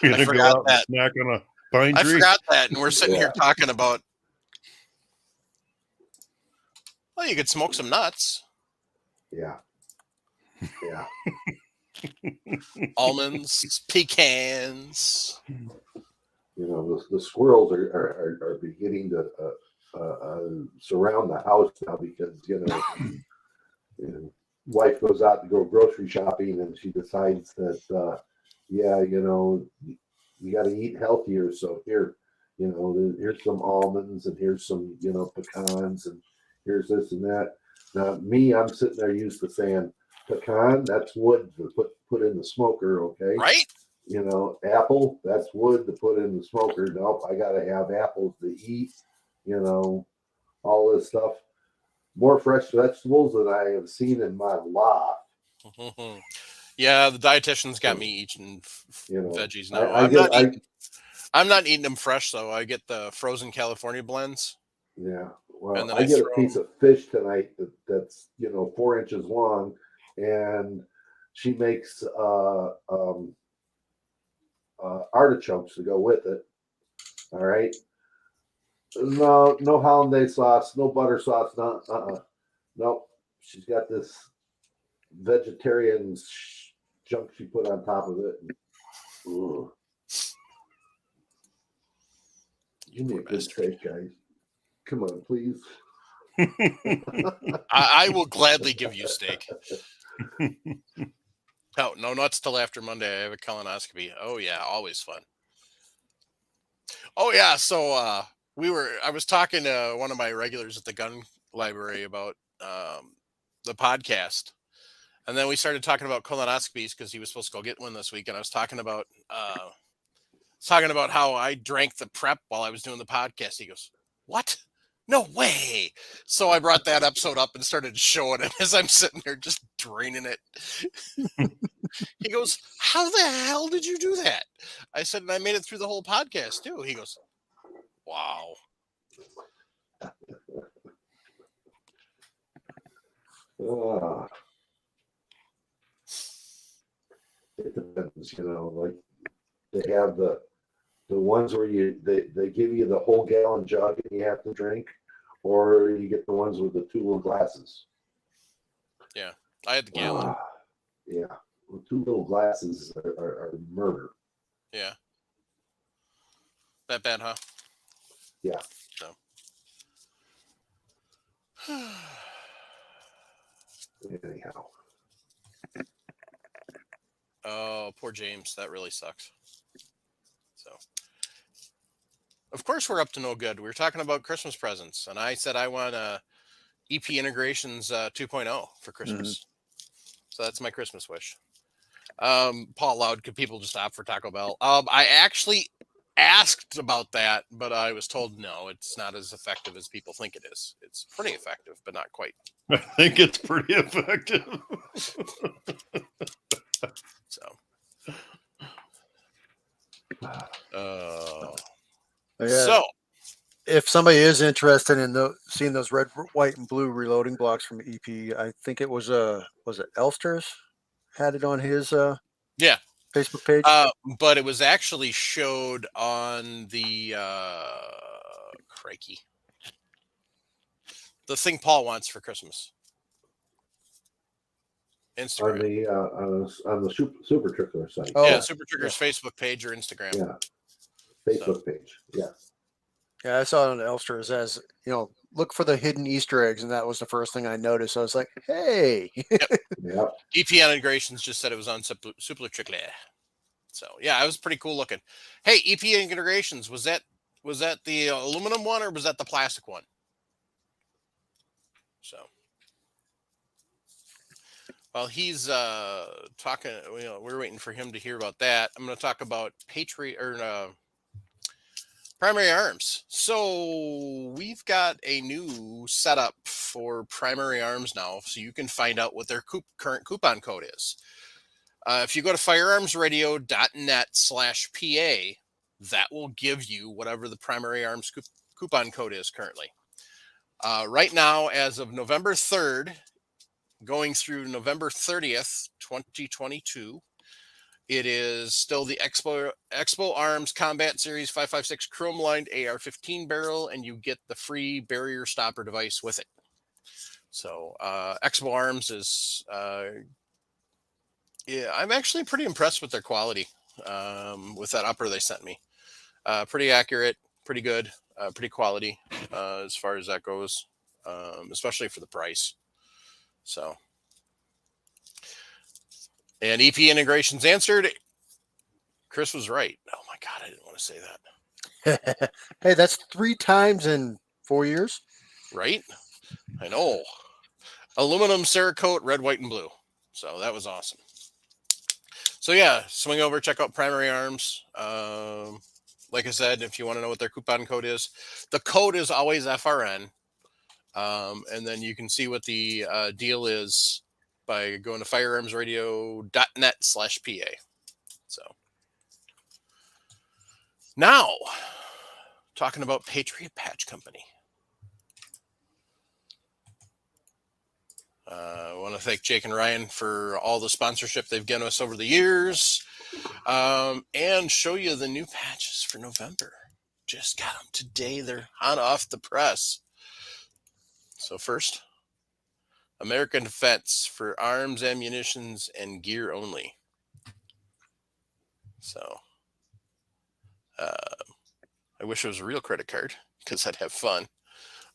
I forgot that. Snack on a pine tree. I forgot that, and we're sitting here talking about. Well, you could smoke some nuts. Yeah. Yeah. Almonds, pecans. You know, the squirrels are beginning to surround the house now because, you know, wife goes out to go grocery shopping and she decides that, you know, you got to eat healthier. So here, you know, here's some almonds and here's some, you know, pecans and here's this and that. Now, me, I'm sitting there used to saying, pecan, that's wood to put in the smoker, okay? Right. You know, apple, that's wood to put in the smoker. Nope, I got to have apples to eat, you know, all this stuff. More fresh vegetables than I have seen in my life. Yeah, the dietitian's got me eating veggies now. I'm not eating them fresh, though. I get the frozen California blends. Yeah, well, and then I get a piece of fish tonight that's, you know, 4 inches long, and she makes artichokes to go with it. All right. No hollandaise sauce, no butter sauce, nope. She's got this vegetarian junk she put on top of it. Ugh. Give me a good steak, guys. Come on, please. I will gladly give you steak. Oh, no nuts till after Monday. I have a colonoscopy. Oh yeah, always fun. Oh yeah, so I was talking to one of my regulars at the gun library about the podcast. And then we started talking about colonoscopies because he was supposed to go get one this week. And I was talking about how I drank the prep while I was doing the podcast. He goes, "What? No way." So I brought that episode up and started showing it as I'm sitting there just draining it. He goes, "How the hell did you do that?" I said, "And I made it through the whole podcast too." He goes, "Wow." It depends, you know, like they have the ones where they give you the whole gallon jug and you have to drink, or you get the ones with the 2 little glasses. Yeah, I had the gallon. Yeah. 2 little glasses are murder. Yeah. That bad, huh? Yeah. So. Anyhow. Oh, poor James. That really sucks. So, of course, we're up to no good. We were talking about Christmas presents, and I said I want EP Integrations 2.0 for Christmas. So that's my Christmas wish. Paul Loud, could people just opt for Taco Bell? I actually asked about that, but I was told no, it's not as effective as people think it is. It's pretty effective, but not quite. I think it's pretty effective. So, so if somebody is interested in seeing those red, white, and blue reloading blocks from EP, I think it was it Elster's had it on his yeah, Facebook page. But it was actually showed on the crikey, the thing Paul wants for Christmas. Instagram. On the Super Trickler site. Oh, yeah, Super Tricker's Facebook page or Instagram. Yeah, Facebook page. Yeah. Yeah, I saw it on Elster's as, look for the hidden Easter eggs, and that was the first thing I noticed. I was like, hey. Yep. EP Integrations just said it was on Super Trickler. So, yeah, it was pretty cool looking. Hey, EP Integrations, was that the aluminum one or was that the plastic one? So, while he's talking, we're waiting for him to hear about that. I'm going to talk about Primary Arms. So we've got a new setup for Primary Arms now, so you can find out what their current coupon code is. If you go to firearmsradio.net/PA, that will give you whatever the Primary Arms coupon code is currently. Right now, as of November 3rd, going through November 30th, 2022, it is still the Expo Arms Combat Series 5.56 chrome lined AR-15 barrel, and you get the free barrier stopper device with it. So Expo Arms is, I'm actually pretty impressed with their quality with that upper they sent me. Pretty accurate, pretty good, pretty quality as far as that goes, especially for the price. So. And EP Integrations answered. Chris was right. Oh my God, I didn't want to say that. Hey, that's 3 times in 4 years. Right? I know. Aluminum Cerakote, red, white, and blue. So that was awesome. So yeah, swing over, check out Primary Arms. Like I said, if you want to know what their coupon code is, the code is always FRN. And then you can see what the deal is by going to firearmsradio.net/PA. So now, talking about Patriot Patch Company. I want to thank Jake and Ryan for all the sponsorship they've given us over the years, and show you the new patches for November. Just got them today. They're hot off the press. So first, American Defense for arms, ammunitions, and gear only. So I wish it was a real credit card because I'd have fun.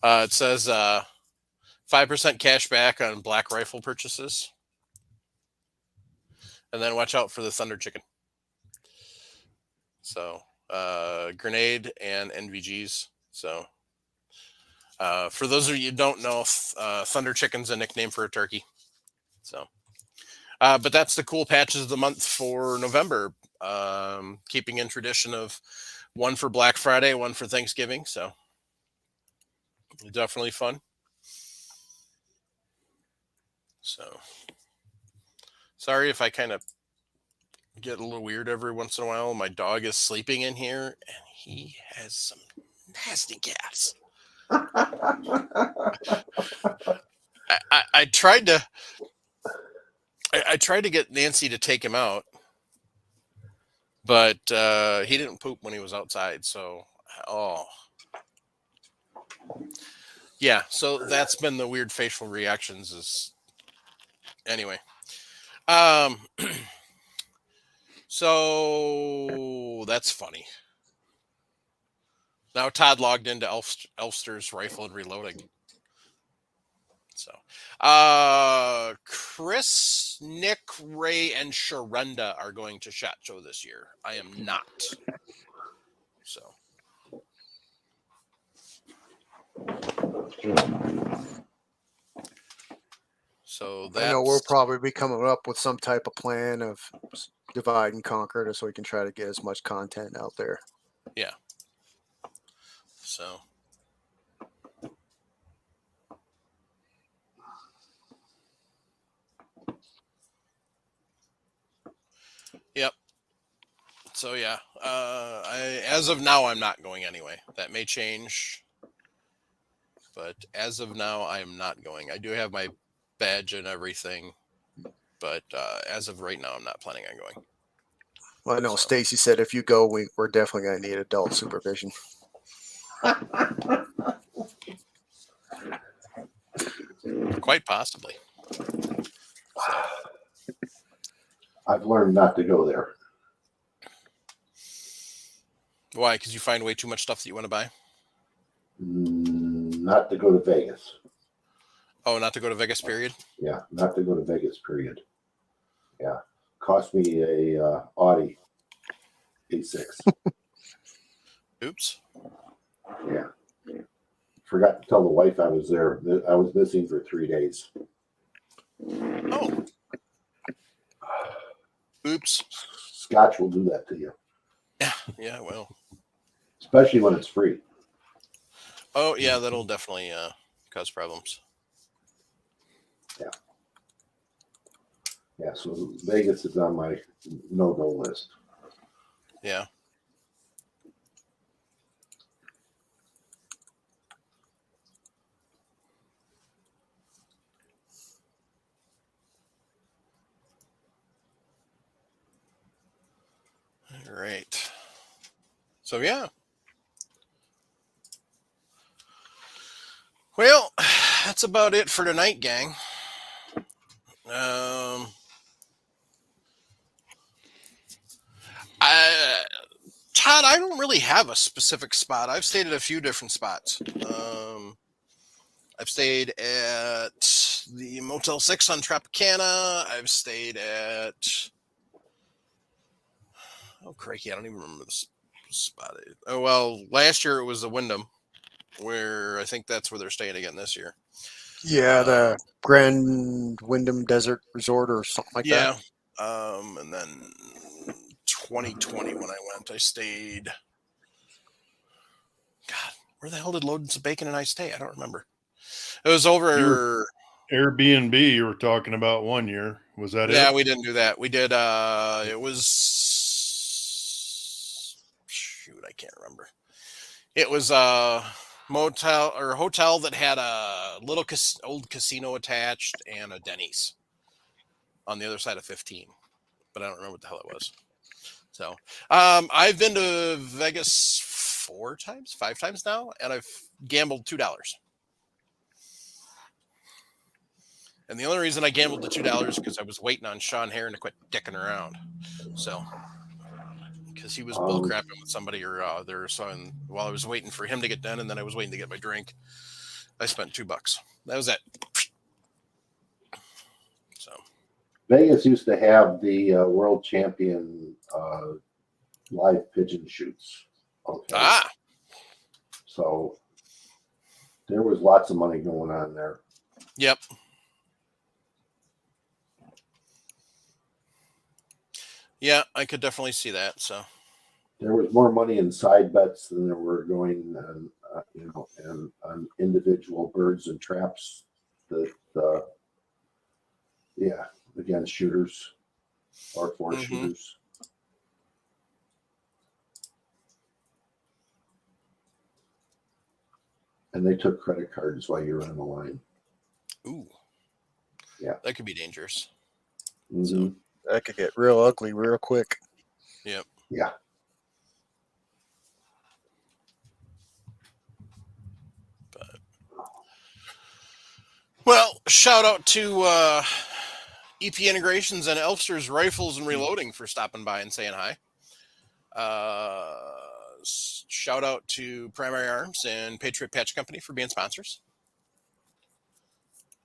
It says 5% cash back on black rifle purchases. And then watch out for the Thunder Chicken. So grenade and NVGs. So for those of you who don't know, Thunder Chicken's a nickname for a turkey. So, but that's the cool patches of the month for November. Keeping in tradition of one for Black Friday, one for Thanksgiving. So definitely fun. So sorry if I kind of get a little weird every once in a while. My dog is sleeping in here and he has some nasty gas. I tried to get Nancy to take him out, but he didn't poop when he was outside. So, yeah. So that's been the weird facial reactions. Anyway, Um, so that's funny. Now Todd logged into Elfster's Rifle and Reloading. So, Chris, Nick, Ray, and Sharenda are going to SHOT Show this year. I am not. So, I know we'll probably be coming up with some type of plan of divide and conquer so we can try to get as much content out there. Yeah. So. Yep. So yeah, as of now, I'm not going anyway. That may change, but as of now, I am not going. I do have my badge and everything, but as of right now, I'm not planning on going. Well, I know Stacy said if you go, we're definitely going to need adult supervision. Quite possibly. So. I've learned not to go there. Why? Because you find way too much stuff that you want to buy? Not to go to Vegas. Oh, not to go to Vegas, period? Yeah, not to go to Vegas, period. Yeah. Cost me a Audi A6. Oops. Yeah. Forgot to tell the wife I was there. I was missing for 3 days. Oh. Oops. Scotch will do that to you. Yeah, well. Especially when it's free. Oh, yeah, that'll definitely cause problems. Yeah. Yeah, so Vegas is on my no-go list. Yeah. All right. So, yeah. Well, that's about it for tonight, gang. Todd, I don't really have a specific spot. I've stayed at a few different spots. I've stayed at the Motel 6 on Tropicana. I've stayed at... Oh, crikey, I don't even remember the spot. Oh, well, last year it was the Wyndham, where I think that's where they're staying again this year. Yeah, the Grand Wyndham Desert Resort or something like that. Yeah. And then 2020 when I went, I stayed... God, where the hell did Loads of Bacon and I stay? I don't remember. It was over... Airbnb you were talking about one year. Was that it? Yeah, we didn't do that. We did, it was... Shoot, I can't remember. It was a motel or hotel that had a little old casino attached and a Denny's on the other side of 15. But I don't remember what the hell it was. So I've been to Vegas 5 times now, and I've gambled $2. And the only reason I gambled the $2 is because I was waiting on Sean Heron to quit dicking around. So, because he was bullcrapping with somebody or other. So, and while I was waiting for him to get done, and then I was waiting to get my drink, I spent $2. That was it. So, Vegas used to have the world champion live pigeon shoots. Okay. So there was lots of money going on there. Yep. Yeah, I could definitely see that. So there was more money in side bets than there were going on, and on individual birds and traps that, against shooters or for shooters. And they took credit cards while you were on the line. Ooh. Yeah. That could be dangerous. Mm-hmm. So that could get real ugly real quick. Yep. Yeah. But, well, shout out to EP Integrations and Elfster's Rifles and Reloading for stopping by and saying hi. Shout out to Primary Arms and Patriot Patch Company for being sponsors.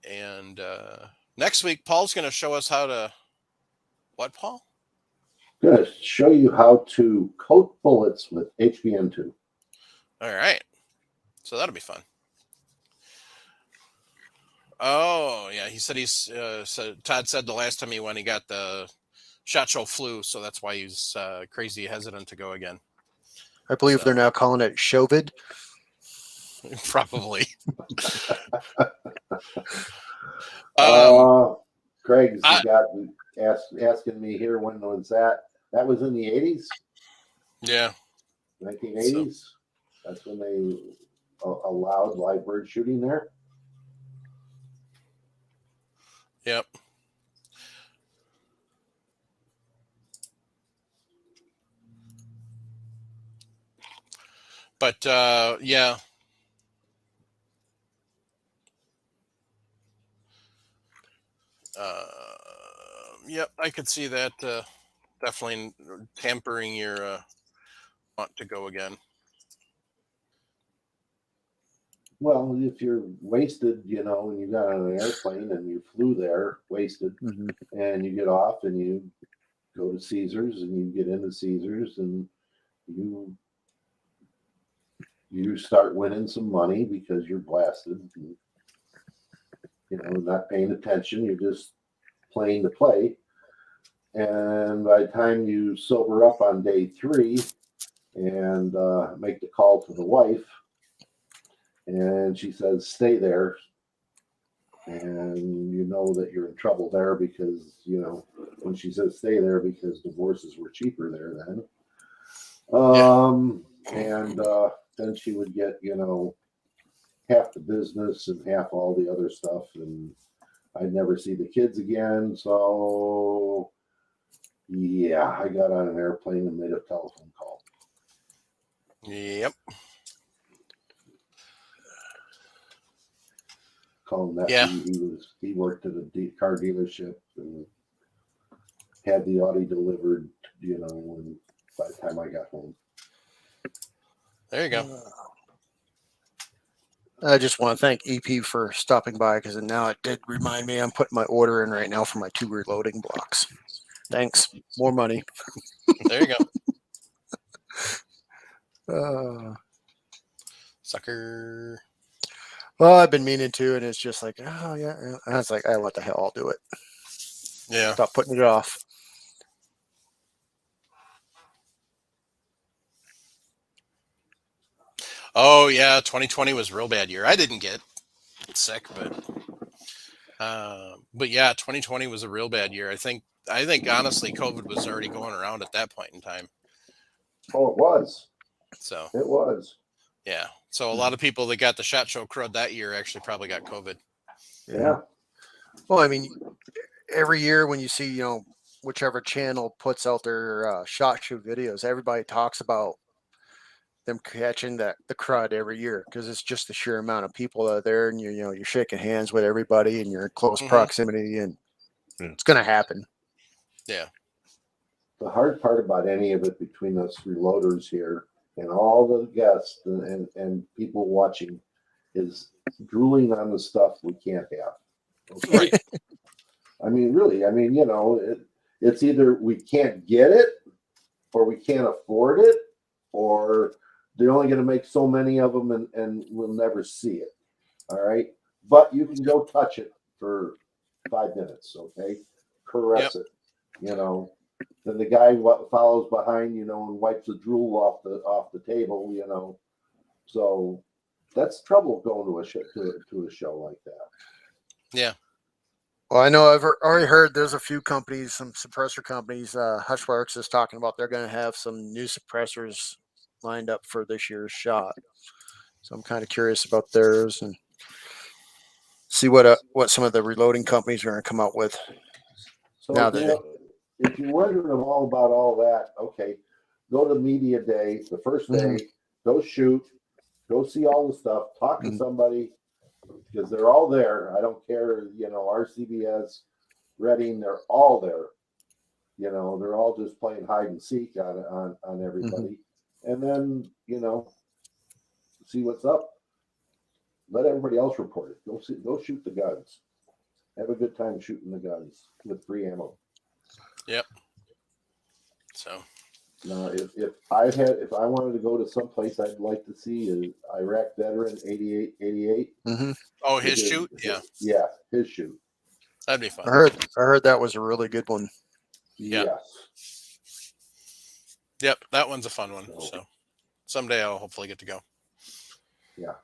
And next week, Paul's going to show us how to. What, Paul? I'm going to show you how to coat bullets with HBN2. All right. So that'll be fun. Oh, yeah. He said Todd said the last time he went, he got the SHOT Show flu. So that's why he's crazy hesitant to go again. I believe they're now calling it Shovid. Probably. Craig's got asking me here, when was that? That was in the 80s? Yeah. 1980s? So. That's when they allowed live bird shooting there? Yep. But, yeah. Yep, I could see that definitely tampering your want to go again. Well, if you're wasted, and you got on an airplane and you flew there wasted, and you get off and you go to Caesars and you get into Caesars and you start winning some money because you're blasted. And, not paying attention. You're just playing to play. And by the time you sober up on day 3 and make the call to the wife, and she says, stay there. And you know that you're in trouble there because, when she says stay there, because divorces were cheaper there then. And then she would get, half the business and half all the other stuff. And I'd never see the kids again. So, yeah, I got on an airplane and made a telephone call. Yep. Called that. Yeah. He worked at a car dealership and had the Audi delivered, and by the time I got home. There you go. I just want to thank EP for stopping by, because now it did remind me I'm putting my order in right now for my 2 reloading blocks. Thanks. More money. There you go. Sucker. Well, I've been meaning to, and it's just like, oh, yeah. And I was like, what the hell? I'll do it. Yeah. Stop putting it off. Oh, yeah. 2020 was a real bad year. I didn't get sick, but yeah, 2020 was a real bad year. I think honestly, COVID was already going around at that point in time. Oh, it was. So it was. Yeah. So a lot of people that got the SHOT Show crud that year actually probably got COVID. Yeah. Well, I mean, every year when you see, whichever channel puts out their SHOT Show videos, everybody talks about them catching the crud every year, because it's just the sheer amount of people that are there, and you're shaking hands with everybody and you're in close proximity, and it's going to happen. Yeah. The hard part about any of it between us reloaders here and all the guests and people watching is drooling on the stuff we can't have. Okay? Right. I mean, really, it's either we can't get it, or we can't afford it, or they're only going to make so many of them and we'll never see it. All right. But you can go touch it for 5 minutes. Okay. Caress it, Then the guy follows behind, and wipes the drool off the table, So that's trouble going to a show like that. Yeah. Well, I know I've already heard there's a few companies, some suppressor companies. Hushworks is talking about they're going to have some new suppressors lined up for this year's SHOT. So I'm kind of curious about theirs and see what some of the reloading companies are going to come out with. So if you're wondering all about all that, okay, go to media day, the first day, go shoot, go see all the stuff, talk to somebody, because they're all there. I don't care, RCBS, Reading, they're all there. You know, they're all just playing hide and seek on everybody. And then, you know, see what's up. Let everybody else report it. Go shoot the guns. Have a good time shooting the guns with free ammo. Yep. So now, if I wanted to go to some place I'd like to see is Iraq veteran 88. Oh, his shoot? Yeah. Yeah, his shoot. That'd be fun. I heard that was a really good one. Yeah. Yes. Yep, that one's a fun one. So someday I'll hopefully get to go. Yeah.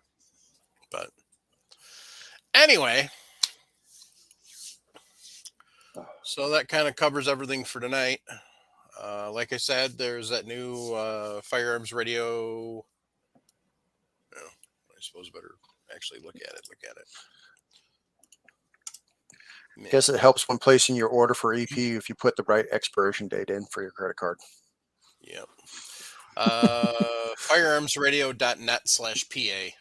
But anyway, so that kind of covers everything for tonight. Like I said, there's that new firearms radio. Oh, I suppose I better actually look at it. I guess it helps when placing your order for EP if you put the right expiration date in for your credit card. Yep. Firearmsradio.net/PA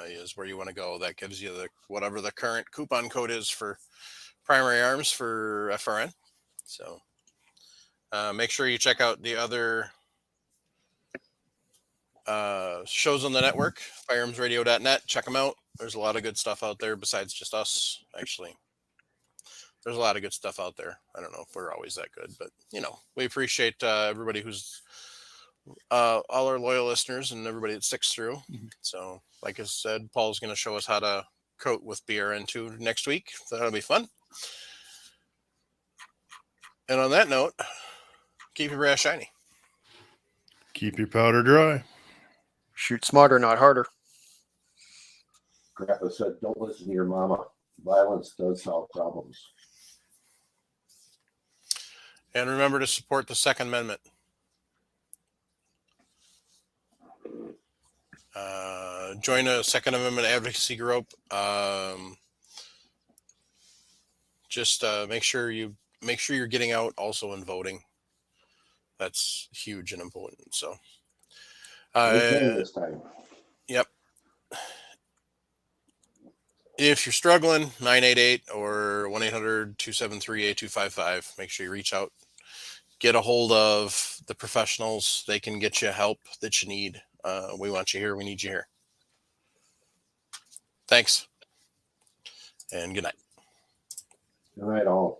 is where you want to go. That gives you whatever the current coupon code is for primary arms for FRN. So make sure you check out the other shows on the network, firearmsradio.net. Check them out. There's a lot of good stuff out there besides just us, actually. There's a lot of good stuff out there. I don't know if we're always that good, but, you know, we appreciate everybody who's all our loyal listeners and everybody that sticks through. So, like I said, Paul's going to show us how to coat with BRN2 next week. So that'll be fun. And on that note, keep your brass shiny. Keep your powder dry. Shoot smarter, not harder. Grandpa said, don't listen to your mama. Violence does solve problems. And remember to support the Second Amendment. Join a Second Amendment advocacy group. Just make sure you're getting out also and voting. That's huge and important. So, This time. Yep. If you're struggling, 988 or 1-800-273-8255. Make sure you reach out. Get a hold of the professionals. They can get you help that you need. We want you here. We need you here. Thanks. And good night. Good night, all.